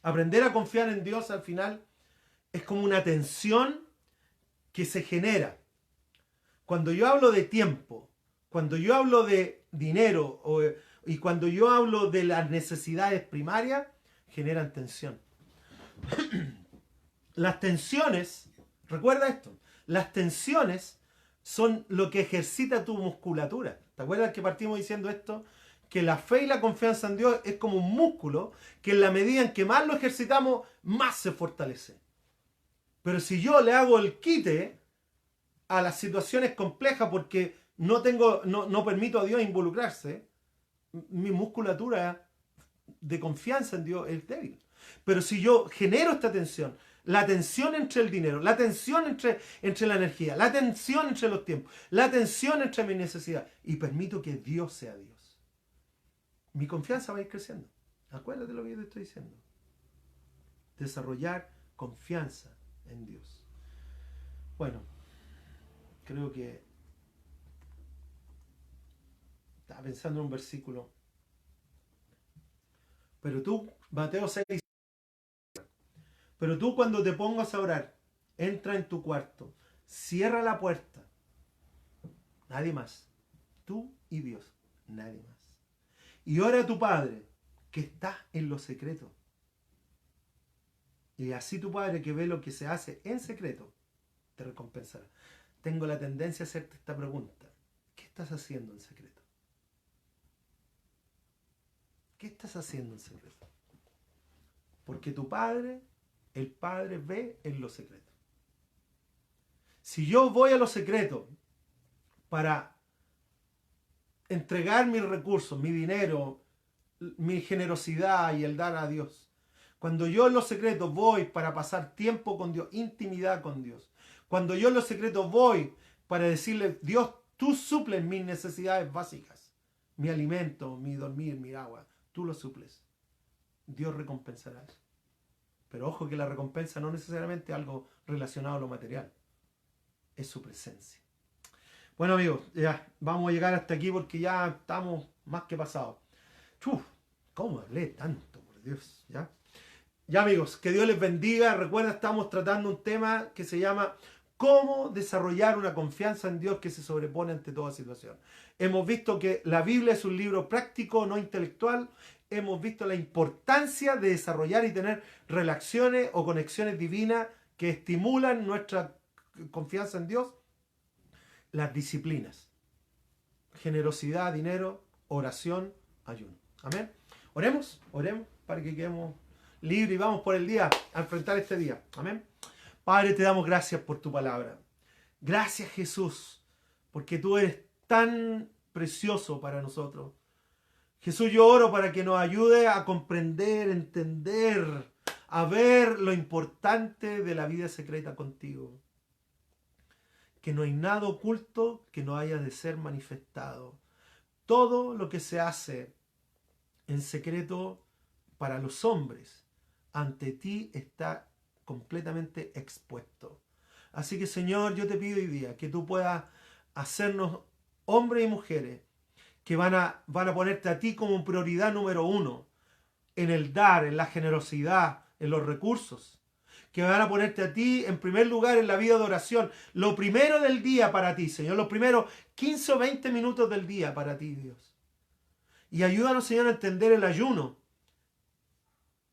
Aprender a confiar en Dios al final es como una tensión que se genera. Cuando yo hablo de tiempo, cuando yo hablo de dinero y cuando yo hablo de las necesidades primarias, generan tensión. Las tensiones, recuerda esto, las tensiones son lo que ejercita tu musculatura. ¿Te acuerdas que partimos diciendo esto? Que la fe y la confianza en Dios es como un músculo que en la medida en que más lo ejercitamos, más se fortalece. Pero si yo le hago el quite a las situaciones complejas porque no permito a Dios involucrarse, mi musculatura de confianza en Dios es débil. Pero si yo genero esta tensión, la tensión entre el dinero, la tensión entre la energía, la tensión entre los tiempos, la tensión entre mi necesidad, y permito que Dios sea Dios, mi confianza va a ir creciendo. Acuérdate lo que yo te estoy diciendo. Desarrollar confianza en Dios. Bueno, creo que estaba pensando en un versículo. Pero tú, Mateo 6, pero tú cuando te pongas a orar, entra en tu cuarto, cierra la puerta, nadie más, tú y Dios, nadie más. Y ora a tu Padre, que está en lo secreto. Y así tu Padre, que ve lo que se hace en secreto, te recompensará. Tengo la tendencia a hacerte esta pregunta. ¿Qué estás haciendo en secreto? ¿Qué estás haciendo en secreto? Porque tu Padre, el Padre ve en lo secreto. Si yo voy a lo secreto para entregar mis recursos, mi dinero, mi generosidad y el dar a Dios, cuando yo en los secretos voy para pasar tiempo con Dios, intimidad con Dios, cuando yo en los secretos voy para decirle, Dios, tú suples mis necesidades básicas, mi alimento, mi dormir, mi agua, tú lo suples, Dios recompensará eso. Pero ojo que la recompensa no necesariamente es algo relacionado a lo material, es su presencia. Bueno amigos, ya vamos a llegar hasta aquí porque ya estamos más que pasados. ¿Cómo hablé tanto, por Dios? Ya amigos, que Dios les bendiga. Recuerda, estamos tratando un tema que se llama cómo desarrollar una confianza en Dios que se sobrepone ante toda situación. Hemos visto que la Biblia es un libro práctico, no intelectual. Hemos visto la importancia de desarrollar y tener relaciones o conexiones divinas que estimulan nuestra confianza en Dios. Las disciplinas: generosidad, dinero, oración, ayuno. Amén. Oremos para que quedemos libres y vamos por el día a enfrentar este día. Amén. Padre, te damos gracias por tu palabra. Gracias, Jesús, porque tú eres tan precioso para nosotros. Jesús, yo oro para que nos ayude a comprender, entender, a ver lo importante de la vida secreta contigo. Que no hay nada oculto que no haya de ser manifestado. Todo lo que se hace en secreto para los hombres, ante ti está completamente expuesto. Así que, Señor, yo te pido hoy día que tú puedas hacernos hombres y mujeres que van a ponerte a ti como prioridad número uno en el dar, en la generosidad, en los recursos. Que van a ponerte a ti en primer lugar en la vida de oración. Lo primero del día para ti, Señor. Los primeros 15 o 20 minutos del día para ti, Dios. Y ayúdanos, Señor, a entender el ayuno.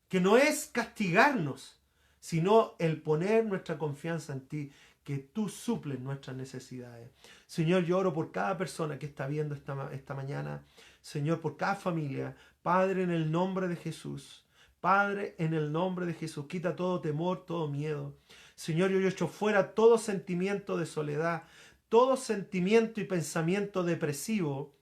Que no es castigarnos, sino el poner nuestra confianza en ti. Que tú suples nuestras necesidades. Señor, yo oro por cada persona que está viendo esta mañana. Señor, por cada familia. Padre, en el nombre de Jesús. Padre, en el nombre de Jesús, quita todo temor, todo miedo. Señor, yo echo fuera todo sentimiento de soledad, todo sentimiento y pensamiento depresivo.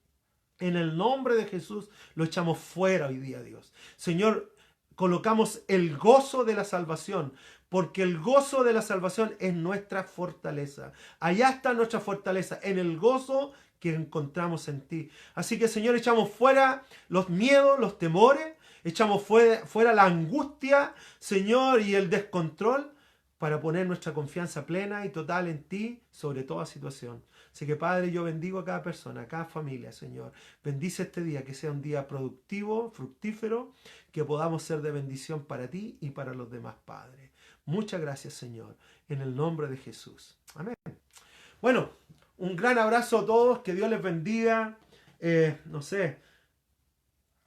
En el nombre de Jesús lo echamos fuera hoy día, Dios. Señor, colocamos el gozo de la salvación, porque el gozo de la salvación es nuestra fortaleza. Allá está nuestra fortaleza, en el gozo que encontramos en ti. Así que, Señor, echamos fuera los miedos, los temores. Echamos fuera la angustia, Señor, y el descontrol para poner nuestra confianza plena y total en ti sobre toda situación. Así que, Padre, yo bendigo a cada persona, a cada familia, Señor. Bendice este día, que sea un día productivo, fructífero, que podamos ser de bendición para ti y para los demás, Padre. Muchas gracias, Señor, en el nombre de Jesús. Amén. Bueno, un gran abrazo a todos, que Dios les bendiga.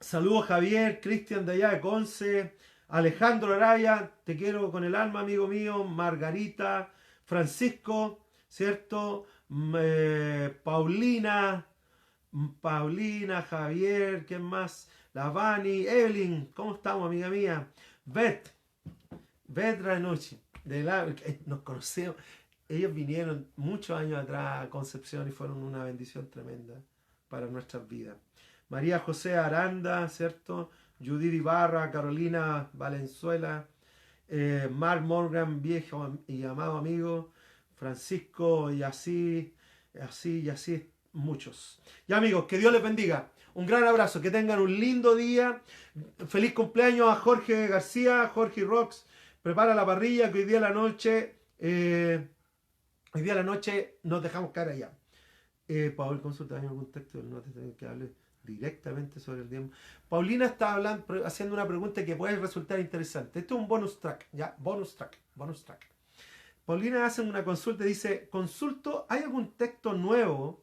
Saludos Javier, Cristian de allá de Conce, Alejandro Araya, te quiero con el alma, amigo mío, Margarita, Francisco, ¿cierto? Paulina, Javier, ¿quién más? La Vani, Evelyn, ¿cómo estamos, amiga mía? Beth Ranucci, nos conocemos, ellos vinieron muchos años atrás a Concepción y fueron una bendición tremenda para nuestras vidas. María José Aranda, ¿cierto? Judith Ibarra, Carolina Valenzuela, Mark Morgan, viejo y amado amigo, Francisco, y así, muchos. Ya amigos, que Dios les bendiga. Un gran abrazo, que tengan un lindo día. Feliz cumpleaños a Jorge García, Jorge Rocks. Prepara la parrilla, que hoy día a la noche nos dejamos caer allá. Paul, consulta algún texto, no te tengo que hablar directamente sobre el diezmo. Paulina está haciendo una pregunta que puede resultar interesante. Esto es un bonus track, ¿ya? Bonus track. Paulina hace una consulta y dice, consulto, ¿hay algún texto nuevo?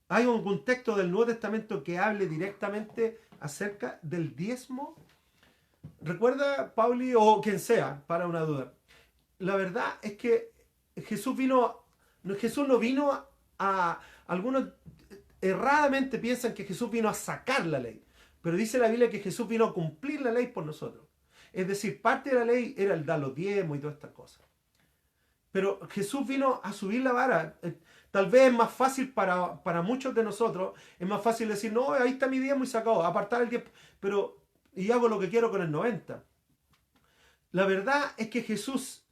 ¿Hay algún texto del Nuevo Testamento que hable directamente acerca del diezmo? Recuerda, Pauli, o quien sea, para una duda. La verdad es que Jesús no vino algunos erradamente piensan que Jesús vino a sacar la ley, pero dice la Biblia que Jesús vino a cumplir la ley por nosotros. Es decir, parte de la ley era el dar los diezmos y todas estas cosas. Pero Jesús vino a subir la vara. Tal vez es más fácil para muchos de nosotros, es más fácil decir, no, ahí está mi diezmo y se acabó, apartar el 10, y hago lo que quiero con el 90. La verdad es que Jesús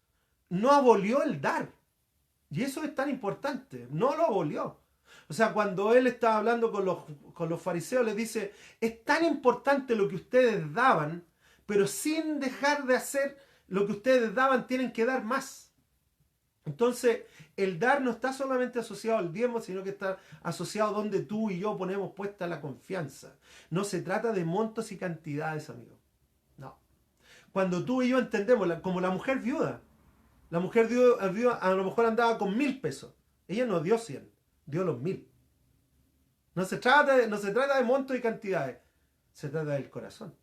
no abolió el dar. Y eso es tan importante, no lo abolió. O sea, cuando él estaba hablando con los fariseos, les dice, es tan importante lo que ustedes daban, pero sin dejar de hacer lo que ustedes daban, tienen que dar más. Entonces, el dar no está solamente asociado al diezmo, sino que está asociado donde tú y yo ponemos puesta la confianza. No se trata de montos y cantidades, amigos. No. Cuando tú y yo entendemos, como la mujer viuda, la mujer viuda a lo mejor andaba con 1.000 pesos. Ella no dio 100, dio los 1.000. No se trata de montos y cantidades, se trata del corazón.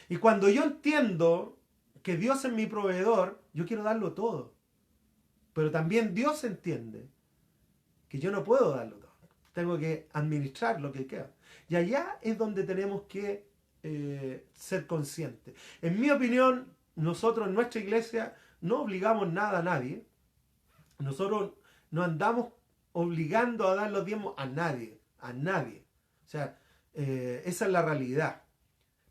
Y cuando yo entiendo que Dios es mi proveedor, yo quiero darlo todo. Pero también Dios entiende que yo no puedo darlo todo. Tengo que administrar lo que queda. Y allá es donde tenemos que ser conscientes. En mi opinión, nosotros en nuestra iglesia no obligamos nada a nadie. Nosotros no andamos obligando a dar los diezmos a nadie. A nadie. O sea, esa es la realidad.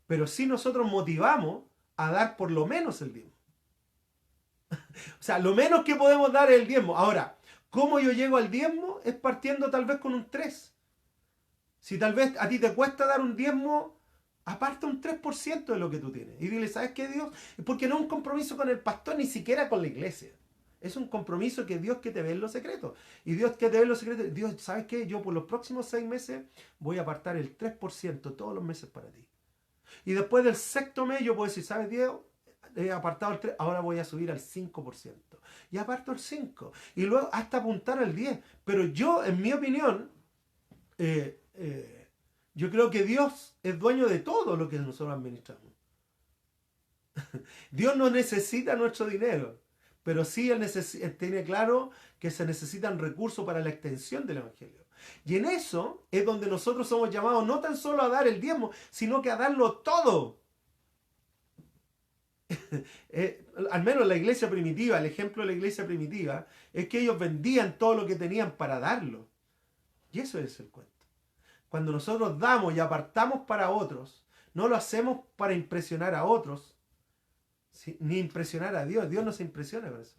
Pero sí nosotros motivamos a dar por lo menos el diezmo. O sea, lo menos que podemos dar es el diezmo. Ahora, ¿cómo yo llego al diezmo? Es partiendo tal vez con un 3. Si tal vez a ti te cuesta dar un diezmo, aparta un 3% de lo que tú tienes. Y dile, ¿sabes qué, Dios? Porque no es un compromiso con el pastor, ni siquiera con la iglesia. Es un compromiso que Dios que te ve en los secretos. Y Dios que te ve en los secretos, Dios, ¿sabes qué? Yo por los próximos 6 meses voy a apartar el 3% todos los meses para ti. Y después del sexto mes yo puedo decir, ¿sabes, Diego? He apartado el 3, ahora voy a subir al 5%. Y aparto el 5%. Y luego hasta apuntar al 10%. Pero yo, en mi opinión, yo creo que Dios es dueño de todo lo que nosotros administramos. Dios no necesita nuestro dinero. Pero sí Él tiene claro que se necesitan recursos para la extensión del Evangelio. Y en eso es donde nosotros somos llamados no tan solo a dar el diezmo, sino que a darlo todo. Al menos la iglesia primitiva, el ejemplo de la iglesia primitiva, es que ellos vendían todo lo que tenían para darlo. Y eso es el cuento. Cuando nosotros damos y apartamos para otros, no lo hacemos para impresionar a otros, ni impresionar a Dios. Dios no se impresiona con eso.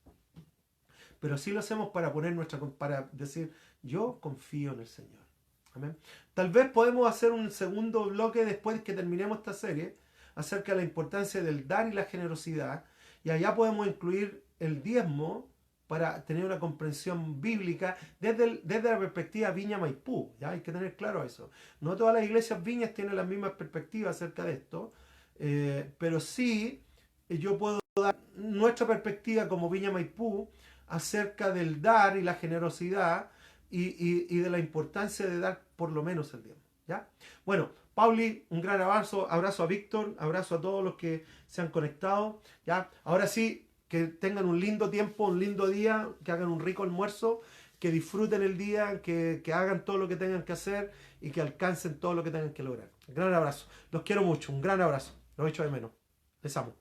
Pero sí lo hacemos para para decir, yo confío en el Señor. Amén. Tal vez podemos hacer un segundo bloque después que terminemos esta serie acerca de la importancia del dar y la generosidad. Y allá podemos incluir el diezmo para tener una comprensión bíblica desde la perspectiva Viña Maipú. ¿Ya? Hay que tener claro eso. No todas las iglesias viñas tienen las mismas perspectivas acerca de esto, pero sí yo puedo dar nuestra perspectiva como Viña Maipú acerca del dar y la generosidad y de la importancia de dar por lo menos el diezmo. ¿Ya? Bueno, Pauli, un gran abrazo a Víctor, abrazo a todos los que se han conectado. ¿Ya? Ahora sí, que tengan un lindo tiempo, un lindo día, que hagan un rico almuerzo, que disfruten el día, que hagan todo lo que tengan que hacer y que alcancen todo lo que tengan que lograr. Gran abrazo. Los quiero mucho, un gran abrazo. Los echo de menos. Les amo.